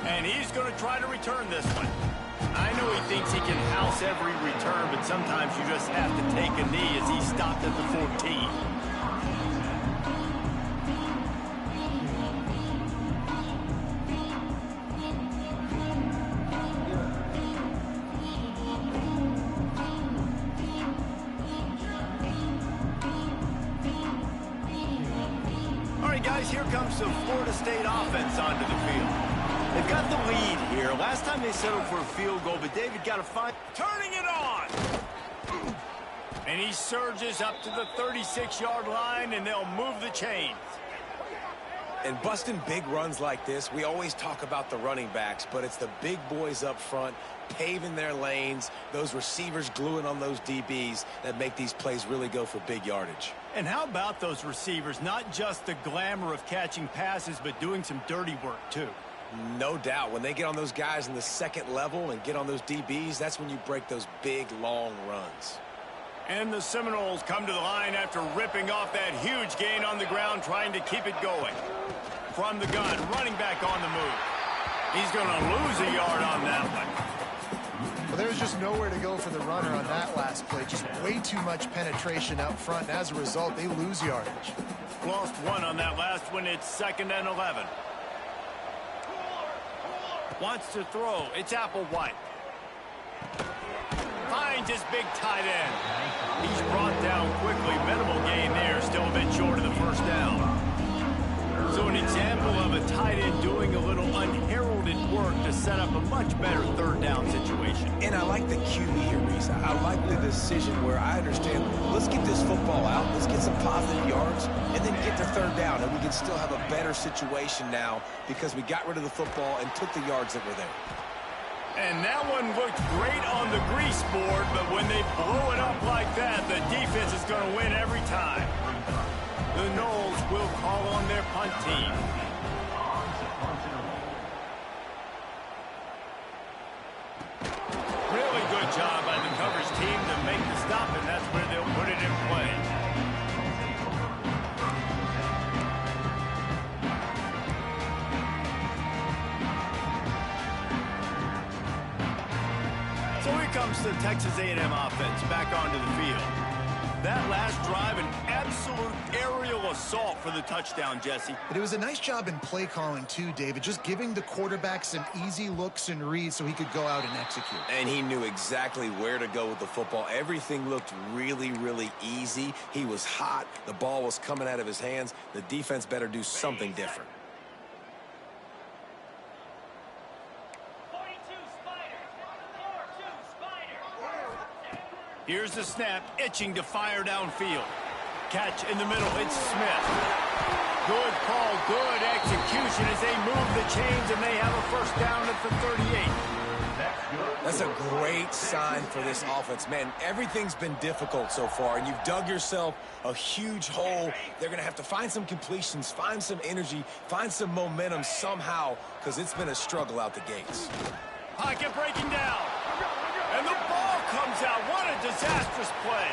And he's going to try to return this one. I know he thinks he can house every return, but sometimes you just have to take a knee as he stopped at the 14. Guys, here comes the Florida State offense onto the field. They've got the lead here. Last time they settled for a field goal, but David got a find. Turning it on! And he surges up to the 36-yard line, and they'll move the chains. And busting big runs like this, we always talk about the running backs, but it's the big boys up front, paving their lanes, those receivers gluing on those DBs that make these plays really go for big yardage. And how about those receivers? Not just the glamour of catching passes, but doing some dirty work, too. No doubt. When they get on those guys in the second level and get on those DBs, that's when you break those big, long runs. And the Seminoles come to the line after ripping off that huge gain on the ground, trying to keep it going. From the gun, running back on the move. He's going to lose a yard on that one. Well, there's just nowhere to go for the runner on that last play. Just way too much penetration up front, and as a result, they lose yardage. Lost 1 on that last one. It's 2nd and 11. Wants to throw. It's Applewhite. Finds his big tight end. He's brought down quickly. Minimal gain there. Still a bit short of the first down. So an example of a tight end doing a little unheralded work to set up a much better third down situation. And I like the QB here, Reese. I like the decision where I understand, let's get this football out, let's get some positive yards, and then get to third down, and we can still have a better situation now because we got rid of the football and took the yards that were there. And that one looked great on the grease board, but when they blow it up like that, the defense is going to win every time. The Noles will call on their punt team. Really good job by the coverage team to make the stop, and that's where they'll put it in play. So here comes the Texas A&M offense back onto the field. That last drive, an absolute aerial assault for the touchdown, Jesse. But it was a nice job in play calling, too, David, just giving the quarterback some easy looks and reads so he could go out and execute. And he knew exactly where to go with the football. Everything looked really, really easy. He was hot. The ball was coming out of his hands. The defense better do something different. Here's the snap, itching to fire downfield. Catch in the middle, it's Smith. Good call, good execution as they move the chains, and they have a first down at the 38. That's a great sign for this offense. Man, everything's been difficult so far, and you've dug yourself a huge hole. They're going to have to find some completions, find some energy, find some momentum somehow, because it's been a struggle out the gates. Pocket breaking down. And the ball comes out. What a disastrous play.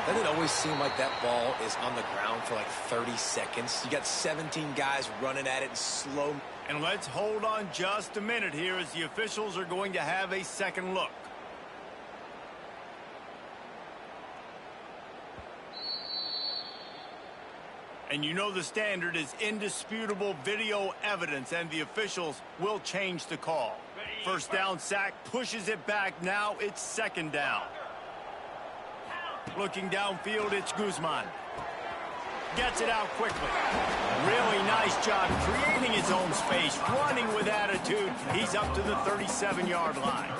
Doesn't it always seem like that ball is on the ground for like 30 seconds? You got 17 guys running at it in slow. And let's hold on just a minute here as the officials are going to have a second look. And you know the standard is indisputable video evidence, and the officials will change the call. first down sack pushes it back. Now it's second down. Looking downfield, it's Guzman. Gets it out quickly. Really nice job creating his own space, running with attitude. He's up to the 37-yard line.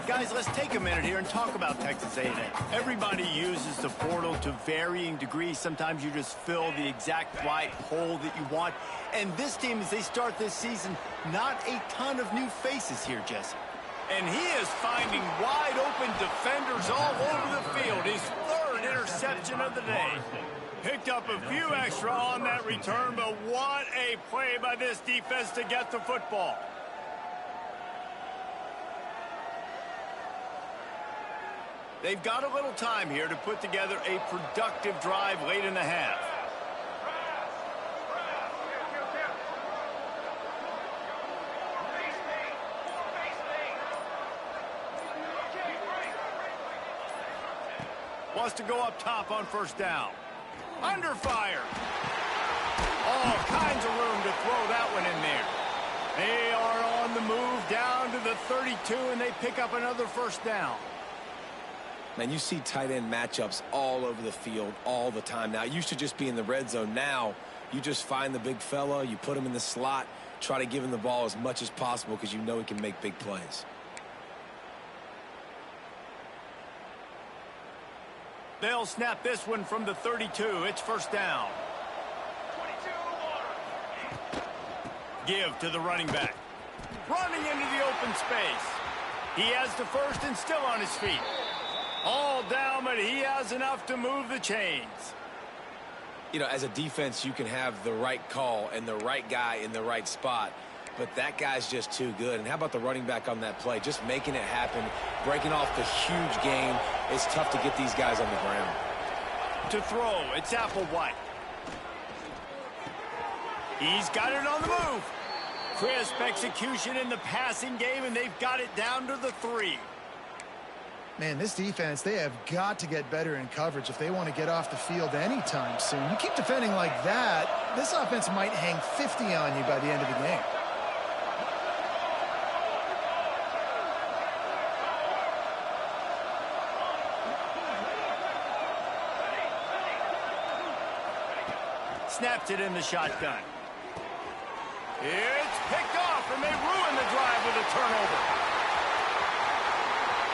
Guys, let's take a minute here and talk about Texas A&M. Everybody uses the portal to varying degrees. Sometimes you just fill the exact right hole that you want. And this team, as they start this season, not a ton of new faces here, Jesse. And he is finding wide-open defenders all over the field. His third interception of the day. Picked up a few extra on that return, but what a play by this defense to get the football. They've got a little time here to put together a productive drive late in the half. Wants to go up top on first down. Under fire. All kinds of room to throw that one in there. They are on the move down to the 32, and they pick up another first down. Man, you see tight end matchups all over the field all the time. Now, it used to just be in the red zone. Now, you just find the big fella, you put him in the slot, try to give him the ball as much as possible because you know he can make big plays. They'll snap this one from the 32. It's first down. Give to the running back. Running into the open space. He has the first and still on his feet. All down, but he has enough to move the chains. You know, as a defense, you can have the right call and the right guy in the right spot, but that guy's just too good. And how about the running back on that play? Just making it happen, breaking off the huge game. It's tough to get these guys on the ground. To throw, it's Applewhite. He's got it on the move. Crisp execution in the passing game, and they've got it down to the 3. Man, this defense, they have got to get better in coverage if they want to get off the field anytime soon. You keep defending like that, this offense might hang 50 on you by the end of the game. Snaps it in the shotgun. It's picked off, and they ruin the drive with a turnover.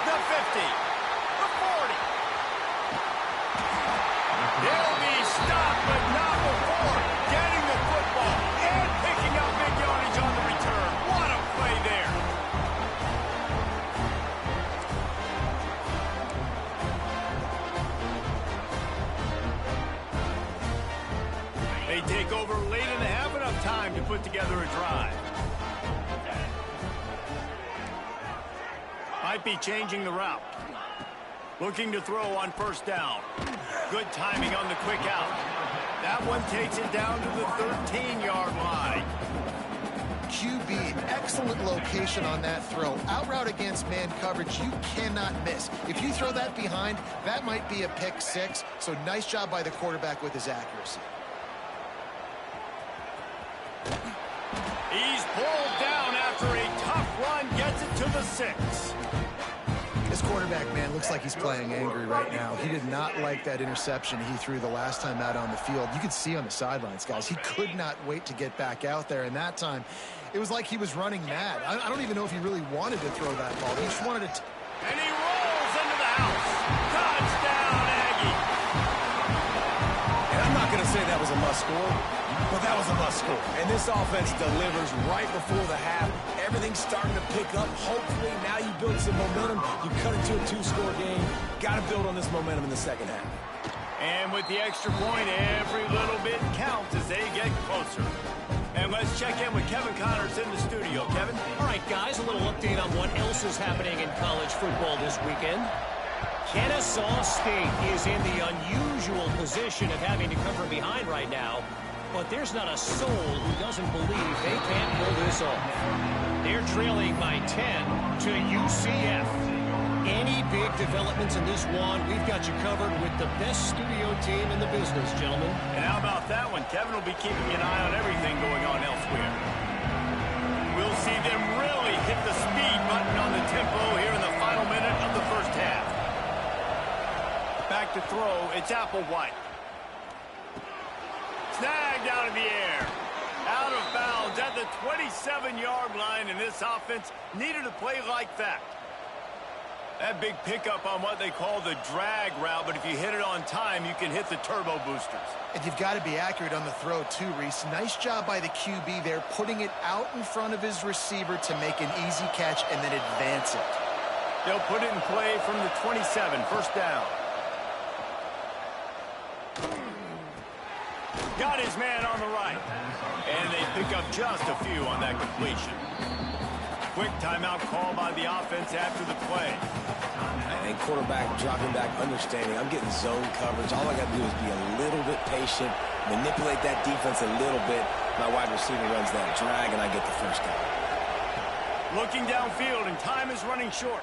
The 50, the 40. They'll be stopped, but not before getting the football and picking up big yardage on the return. What a play there. They take over late in the half, enough time to put together a drive. Might be changing the route. Looking to throw on first down. Good timing on the quick out. That one takes it down to the 13-yard line. QB, excellent location on that throw. Out route against man coverage, you cannot miss. If you throw that behind, that might be a pick 6. So nice job by the quarterback with his accuracy. He's pulled down after a tough run, gets it to the 6. This quarterback, man, looks like he's playing angry right now. He did not like that interception he threw the last time out on the field. You could see on the sidelines, guys, he could not wait to get back out there. And that time, it was like he was running mad. I don't even know if he really wanted to throw that ball. He just wanted to... And he rolls into the house. Touchdown, Aggie. And I'm not going to say that was a must-score, but that was a must-score. And this offense delivers right before the half. Everything's starting to pick up. Hopefully, now you build some momentum. You cut it to a 2-score game. Got to build on this momentum in the second half. And with the extra point, every little bit counts as they get closer. And let's check in with Kevin Connors in the studio. Kevin? All right, guys, a little update on what else is happening in college football this weekend. Kennesaw State is in the unusual position of having to come from behind right now, but there's not a soul who doesn't believe they can't pull this off. They're trailing by 10 to UCF. Any big developments in this one, we've got you covered with the best studio team in the business, gentlemen. And how about that one? Kevin will be keeping an eye on everything going on elsewhere. We'll see them really hit the speed button on the tempo here in the final minute of the first half. Back to throw, it's Applewhite. Snagged out of the air. Out of bounds at the 27-yard line, and this offense needed a play like that. That big pickup on what they call the drag route, but if you hit it on time, you can hit the turbo boosters. And you've got to be accurate on the throw too, Reese. Nice job by the QB there, putting it out in front of his receiver to make an easy catch and then advance it. They'll put it in play from the 27, first down. Got his man on the right. And they pick up just a few on that completion. Quick timeout call by the offense after the play. And quarterback dropping back, understanding I'm getting zone coverage. All I got to do is be a little bit patient, manipulate that defense a little bit. My wide receiver runs that drag, and I get the first down. Looking downfield, and time is running short.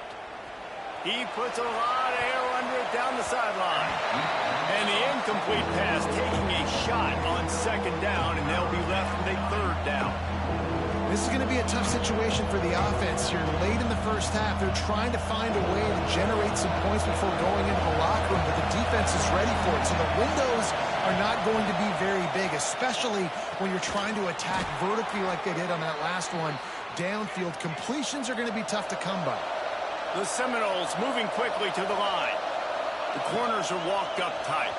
He puts a lot of air under it down the sideline. And the incomplete pass taking a shot on second down, and they'll be left with a third down. This is going to be a tough situation for the offense here. Late in the first half, they're trying to find a way to generate some points before going into the locker room, but the defense is ready for it. So the windows are not going to be very big, especially when you're trying to attack vertically like they did on that last one. Downfield completions are going to be tough to come by. The Seminoles moving quickly to the line. The corners are walked up tight.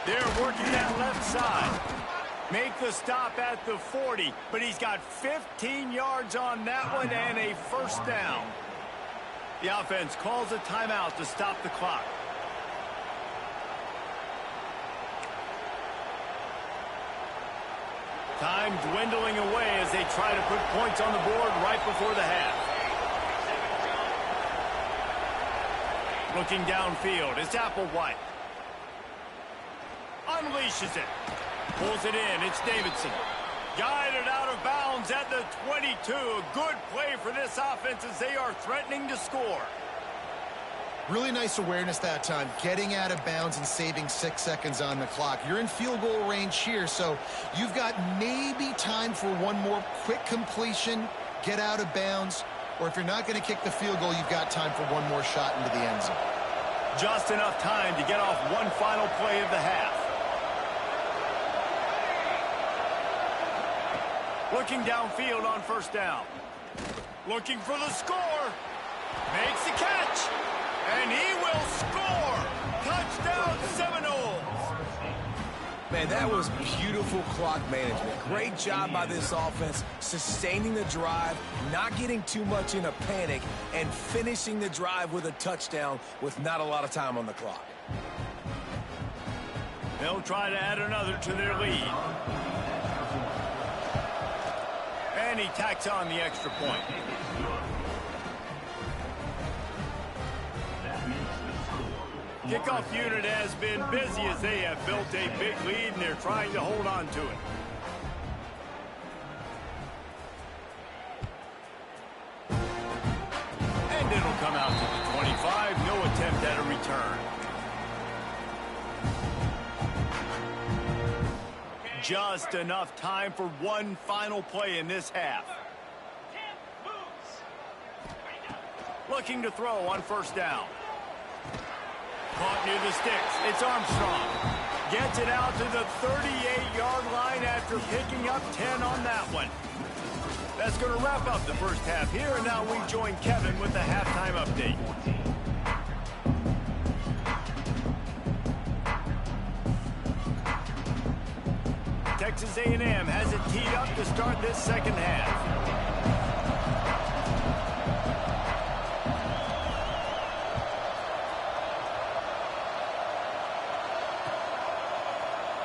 They're working that left side. Make the stop at the 40, but he's got 15 yards on that one and a first down. The offense calls a timeout to stop the clock. Time dwindling away as they try to put points on the board right before the half. Looking downfield, it's Applewhite. Unleashes it. Pulls it in. It's Davidson. Guided out of bounds at the 22. A good play for this offense as they are threatening to score. Really nice awareness that time, getting out of bounds and saving 6 seconds on the clock. You're in field goal range here, so you've got maybe time for one more quick completion, get out of bounds, or if you're not going to kick the field goal, you've got time for one more shot into the end zone. Just enough time to get off one final play of the half. Looking downfield on first down. Looking for the score. Makes the catch. And he will score. Touchdown Seminoles. Man, that was beautiful clock management. Great job by this offense, sustaining the drive, not getting too much in a panic, and finishing the drive with a touchdown with not a lot of time on the clock. They'll try to add another to their lead. And he tacks on the extra point. Kickoff unit has been busy as they have built a big lead and they're trying to hold on to it. And it'll come out to the 25. No attempt at a return. Just enough time for one final play in this half. Looking to throw on first down. Caught near the sticks. It's Armstrong. Gets it out to the 38-yard line after picking up 10 on that one. That's going to wrap up the first half here, and now we join Kevin with the halftime update. Texas A&M has it teed up to start this second half.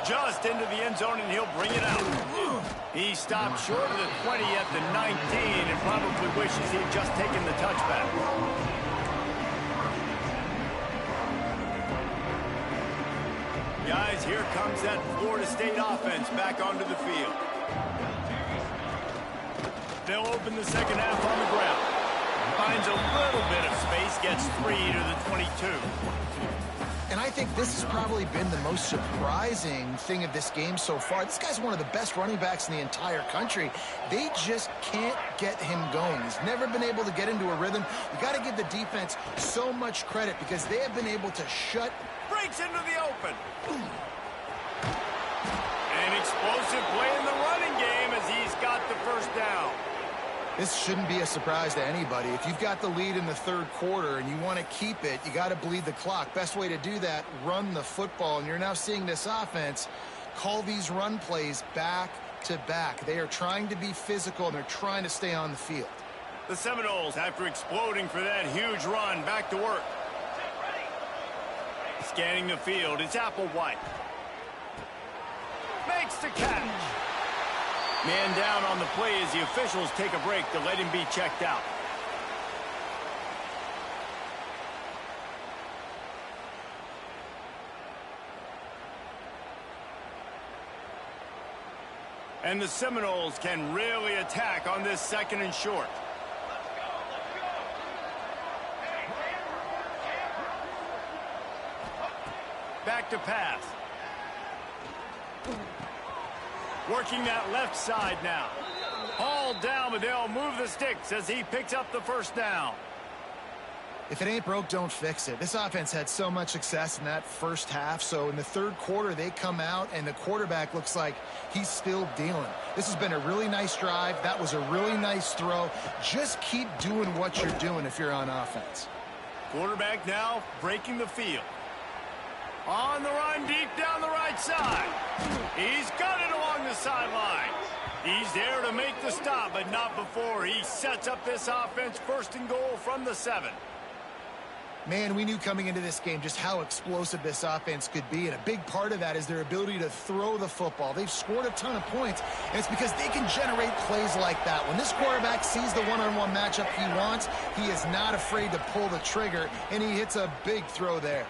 Just into the end zone, and he'll bring it out. He stopped short of the 20 at the 19 and probably wishes he'd just taken the touchback. Guys, here comes that Florida State offense back onto the field. They'll open the second half on the ground. Finds a little bit of space, gets 3 to the 22. And I think this has probably been the most surprising thing of this game so far. This guy's one of the best running backs in the entire country. They just can't get him going. He's never been able to get into a rhythm. You got to give the defense so much credit because they have been able to shut. Breaks into the open. An explosive play in the running game as he's got the first down. This shouldn't be a surprise to anybody. If you've got the lead in the third quarter and you want to keep it, you got to bleed the clock. Best way to do that, run the football. And you're now seeing this offense call these run plays back to back. They are trying to be physical, and they're trying to stay on the field. The Seminoles, after exploding for that huge run, back to work. Scanning the field, it's Applewhite. Makes the catch. Man down on the play as the officials take a break to let him be checked out. And the Seminoles can really attack on this second and short. Back to pass. Working that left side now. All down, but they'll move the sticks as he picks up the first down. If it ain't broke, don't fix it. This offense had so much success in that first half, so in the third quarter, they come out, and the quarterback looks like he's still dealing. This has been a really nice drive. That was a really nice throw. Just keep doing what you're doing if you're on offense. Quarterback now breaking the field. On the run, deep down the right side. He's got it along the sideline. He's there to make the stop, but not before he sets up this offense first and goal from the 7. Man, we knew coming into this game just how explosive this offense could be, and a big part of that is their ability to throw the football. They've scored a ton of points, and it's because they can generate plays like that. When this quarterback sees the one-on-one matchup he wants, he is not afraid to pull the trigger, and he hits a big throw there.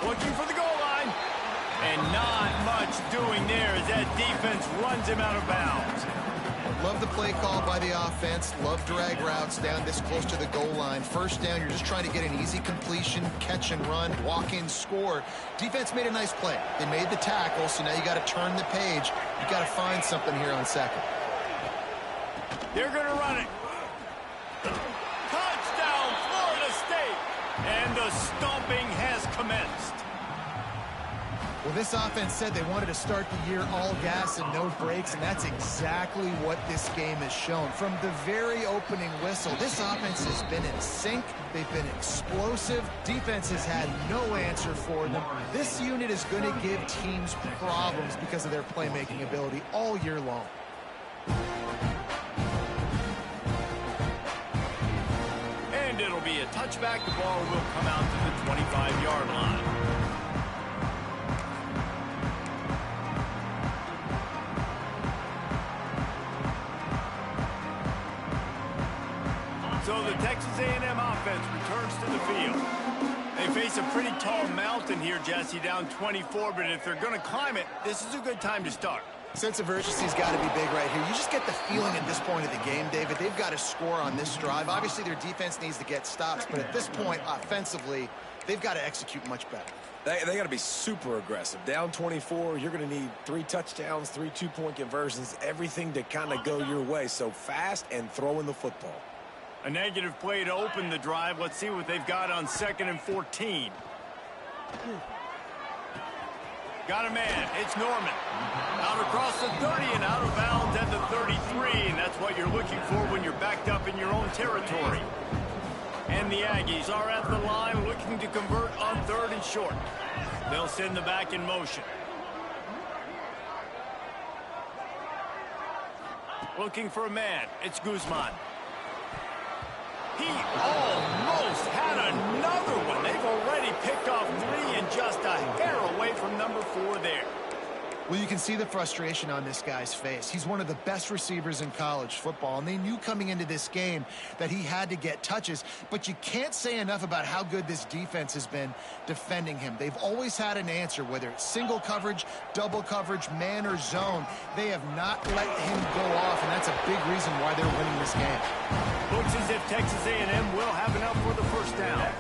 Looking for the goal line. And not much doing there as that defense runs him out of bounds. Love the play call by the offense. Love drag routes down this close to the goal line. First down, you're just trying to get an easy completion, catch and run, walk in, score. Defense made a nice play. They made the tackle, so now you got to turn the page. You got to find something here on second. They're going to run it. Touchdown, Florida State. And the stomping has commenced. Well, this offense said they wanted to start the year all gas and no brakes, and that's exactly what this game has shown. From the very opening whistle, this offense has been in sync. They've been explosive. Defense has had no answer for them. This unit is going to give teams problems because of their playmaking ability all year long. And it'll be a touchback. The ball will come out to the 25-yard line. So the Texas A&M offense returns to the field. They face a pretty tall mountain here, Jesse, down 24, but if they're going to climb it, this is a good time to start. Sense of urgency's got to be big right here. You just get the feeling at this point of the game, David, they've got to score on this drive. Obviously, their defense needs to get stops, but at this point, offensively, they've got to execute much better. They got to be super aggressive. Down 24, you're going to need 3 touchdowns, 3 two-point conversions, everything to kind of go your way. So fast and throwing the football. A negative play to open the drive. Let's see what they've got on 2nd and 14. Got a man. It's Norman. Out across the 30 and out of bounds at the 33. And that's what you're looking for when you're backed up in your own territory. And the Aggies are at the line looking to convert on 3rd and short. They'll send the back in motion. Looking for a man. It's Guzman. He almost had another one. They've already picked off 3 and just a hair away from number 4 there. Well, you can see the frustration on this guy's face. He's one of the best receivers in college football, and they knew coming into this game that he had to get touches, but you can't say enough about how good this defense has been defending him. They've always had an answer, whether it's single coverage, double coverage, man or zone. They have not let him go off, and that's a big reason why they're winning this game. Looks as if Texas A&M will have enough for the first down.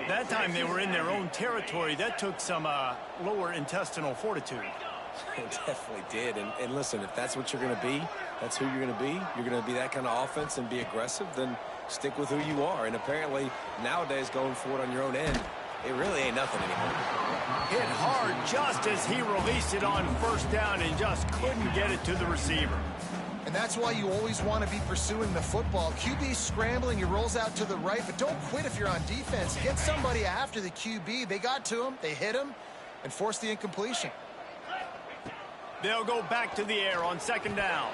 That time they were in their own territory. That took some lower intestinal fortitude. It definitely did. And listen, if that's what you're going to be, that's who you're going to be. You're going to be that kind of offense and be aggressive, then stick with who you are. And apparently, nowadays, going for it on your own end, it really ain't nothing anymore. Hit hard just as he released it on first down and just couldn't get it to the receiver. And that's why you always want to be pursuing the football. QB scrambling, he rolls out to the right, but don't quit if you're on defense. Get somebody after the QB. They got to him, they hit him, and forced the incompletion. They'll go back to the air on second down.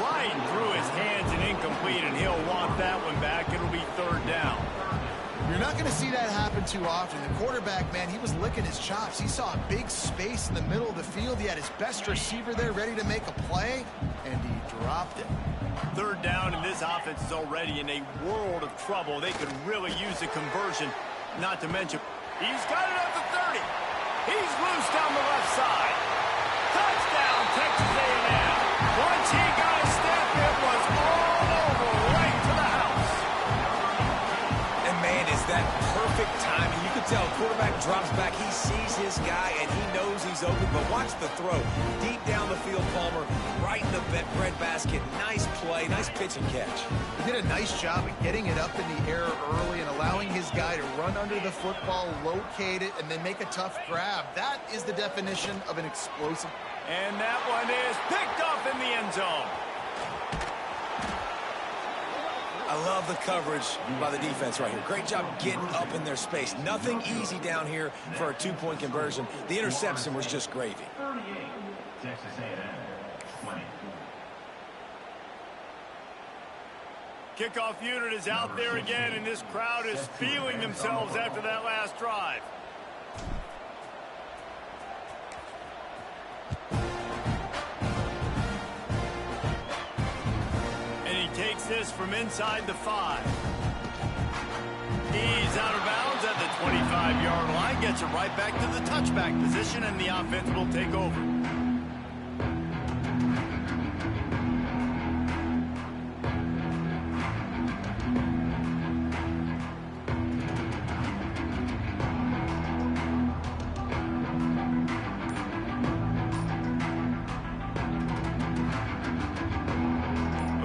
Right through his hands and incomplete, and he'll want that one back. It'll be third down. You're not going to see that happen too often. The quarterback, man, he was licking his chops. He saw a big space in the middle of the field. He had his best receiver there ready to make a play, and he dropped it. Third down, and this offense is already in a world of trouble. They could really use a conversion, not to mention. He's got it at the 30. He's loose down the left side. Touchdown, Texas A&M. Once he got a step, it was all over, right to the house. And, man, is that perfect timing. You can tell quarterback drops back. He sees his guy, and he knows he's open. But watch the throw. Deep down the field, Palmer, right in the breadbasket. Nice play, nice pitch and catch. He did a nice job of getting it up in the air early and allowing his guy to run under the football, locate it, and then make a tough grab. That is the definition of an explosive. And that one is picked up in the end zone. I love the coverage by the defense right here. Great job getting up in their space. Nothing easy down here for a two-point conversion. The interception was just gravy. Texas A&M 20. Kickoff unit is out there again, and this crowd is feeling themselves after that last drive. And he takes this from inside the 5. He's out of bounds at the 25-yard line, gets it right back to the touchback position, and the offense will take over.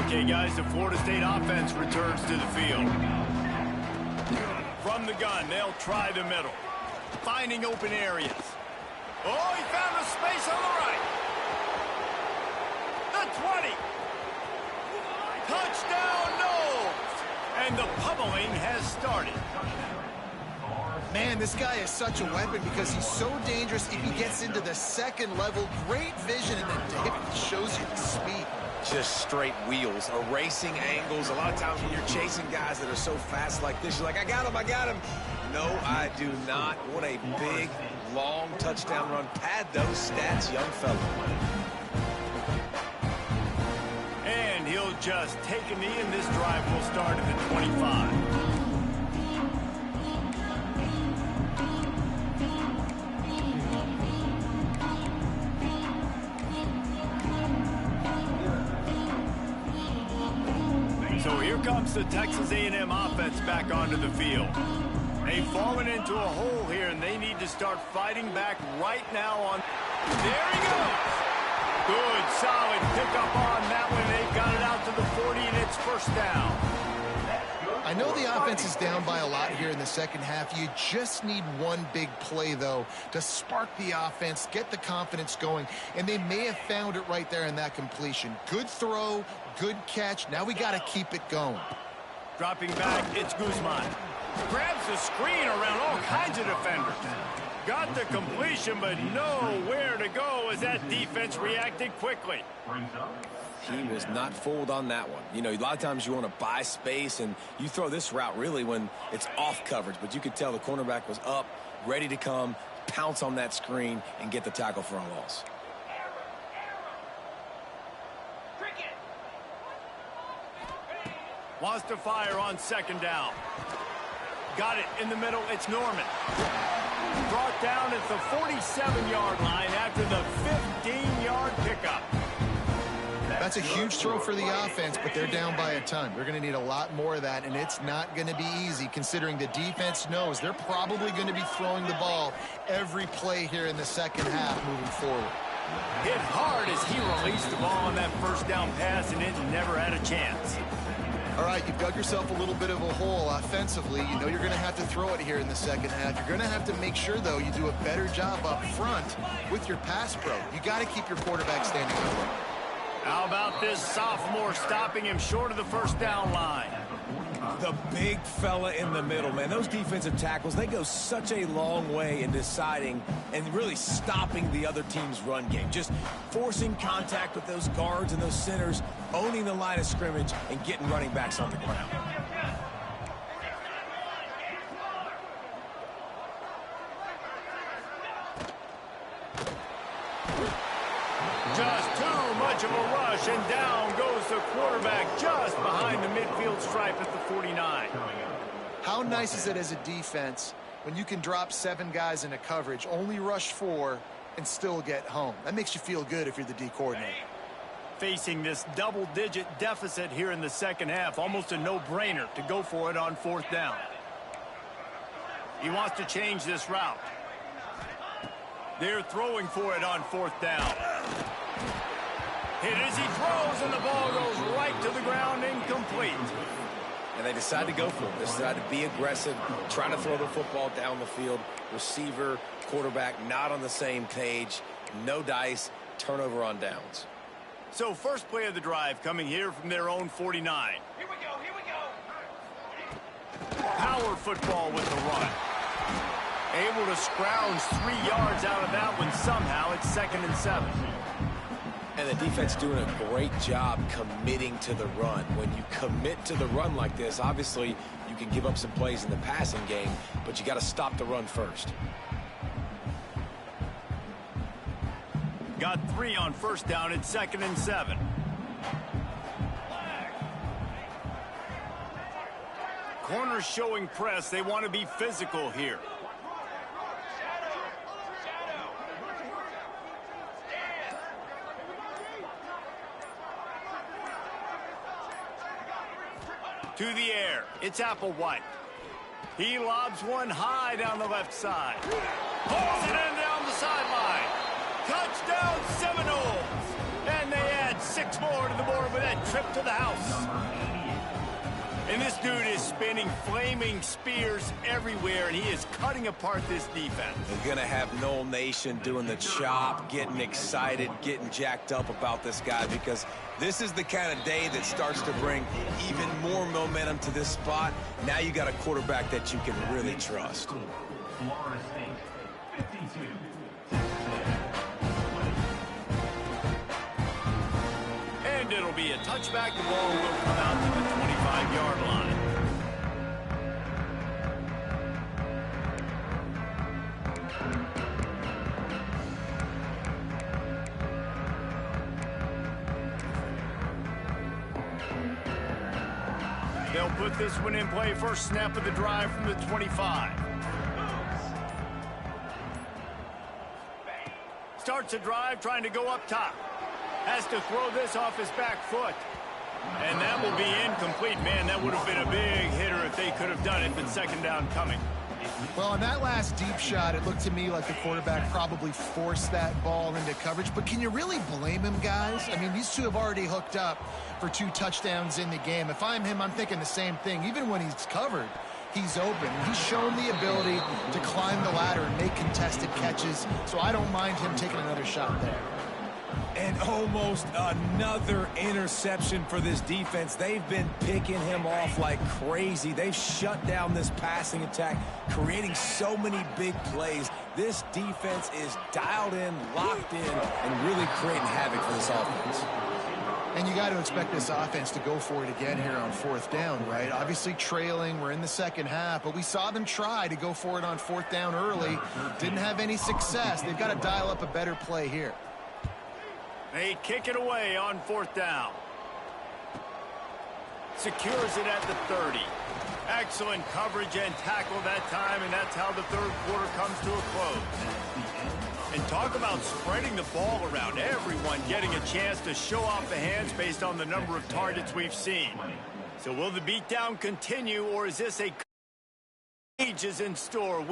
Okay, guys, the Florida State offense returns to the field. From the gun, they'll try the middle. Finding open areas. Oh, he found a space on the right. The 20. Touchdown, Knowles. And the pummeling has started. Man, this guy is such a weapon because he's so dangerous if he gets into the second level. Great vision, and then David shows you the speed. Just straight wheels, erasing angles. A lot of times when you're chasing guys that are so fast like this, you're like, I got him, I got him. No, I do not. What a big, long touchdown run. Pad those stats, young fella. And he'll just take a knee, and this drive will start at the 25. So here comes the Texas A&M offense back onto the field. They've fallen into a hole here, and they need to start fighting back right now on. There he goes. Good, solid pickup on that one. They've got it out to the 40, and it's first down. I know the offense is down by a lot here in the second half. You just need one big play, though, to spark the offense, get the confidence going, and they may have found it right there in that completion. Good throw, good catch. Now we got to keep it going. Dropping back, it's Guzman. Grabs the screen around all kinds of defenders. Got the completion, but nowhere to go as that defense reacted quickly. He was not fooled on that one. You know, a lot of times you want to buy space, and you throw this route really when it's off coverage. But you could tell the cornerback was up, ready to come, pounce on that screen, and get the tackle for a loss. Wants to fire on second down. Got it in the middle. It's Norman. Brought down at the 47-yard line after the 15-yard pickup. That's That's a huge throw for the offense, but they're down by a ton. They're going to need a lot more of that, and it's not going to be easy considering the defense knows they're probably going to be throwing the ball every play here in the second half moving forward. Hit hard as he released the ball on that first down pass, and it never had a chance. All right, you've dug yourself a little bit of a hole offensively. You know you're going to have to throw it here in the second half. You're going to have to make sure, though, you do a better job up front with your pass pro. You got to keep your quarterback standing upright. How about this sophomore stopping him short of the first down line? The big fella in the middle, man. Those defensive tackles, they go such a long way in deciding and really stopping the other team's run game. Just forcing contact with those guards and those centers, owning the line of scrimmage, and getting running backs on the ground. Just too much of a rush, and down goes the quarterback just behind the midfield stripe at the 49. How nice is it as a defense when you can drop 7 guys into coverage, only rush 4, and still get home? That makes you feel good if you're the D coordinator. Facing this double-digit deficit here in the second half, almost a no-brainer to go for it on fourth down. He wants to change this route. They're throwing for it on fourth down. Hit as he throws, and the ball goes right to the ground, incomplete. And they decide to go for it. They decide to be aggressive, trying to throw the football down the field. Receiver, quarterback, not on the same page. No dice, turnover on downs. So first play of the drive coming here from their own 49. Here we go. Power football with the run. Able to scrounge 3 yards out of that one somehow. It's 2nd and 7. And the defense doing a great job committing to the run. When you commit to the run like this, obviously you can give up some plays in the passing game, but you got to stop the run first. Got 3 on first down. It's 2nd and 7. Corners showing press. They want to be physical here. To the air. It's Applewhite. He lobs one high down the left side. Pulls it in down the sideline. Touchdown Seminoles. And they add 6 more to the board with that trip to the house. And this dude is spinning flaming spears everywhere, and he is cutting apart this defense. They're going to have Noel Nation doing the chop, getting excited, getting jacked up about this guy, because this is the kind of day that starts to bring even more momentum to this spot. Now you got a quarterback that you can really trust. Florida State, 52. And it'll be a touchback. The ball will come out to the 25-yard line. They'll put this one in play. First snap of the drive from the 25. Starts a drive trying to go up top. Has to throw this off his back foot. And that will be incomplete. Man, that would have been a big hitter if they could have done it, but 2nd down coming. Well, on that last deep shot, it looked to me like the quarterback probably forced that ball into coverage. But can you really blame him, guys? I mean, these two have already hooked up for 2 touchdowns in the game. If I'm him, I'm thinking the same thing. Even when he's covered, he's open. He's shown the ability to climb the ladder and make contested catches, so I don't mind him taking another shot there. And almost another interception for this defense. They've been picking him off like crazy. They've shut down this passing attack, creating so many big plays. This defense is dialed in, locked in, and really creating havoc for this offense. And you got to expect this offense to go for it again here on 4th down, right? Obviously trailing, we're in the second half, but we saw them try to go for it on 4th down early. Didn't have any success. They've got to dial up a better play here. They kick it away on 4th down. Secures it at the 30. Excellent coverage and tackle that time, and that's how the 3rd quarter comes to a close. And talk about spreading the ball around, everyone getting a chance to show off the hands based on the number of targets we've seen. So will the beatdown continue, or is this a cage is in store?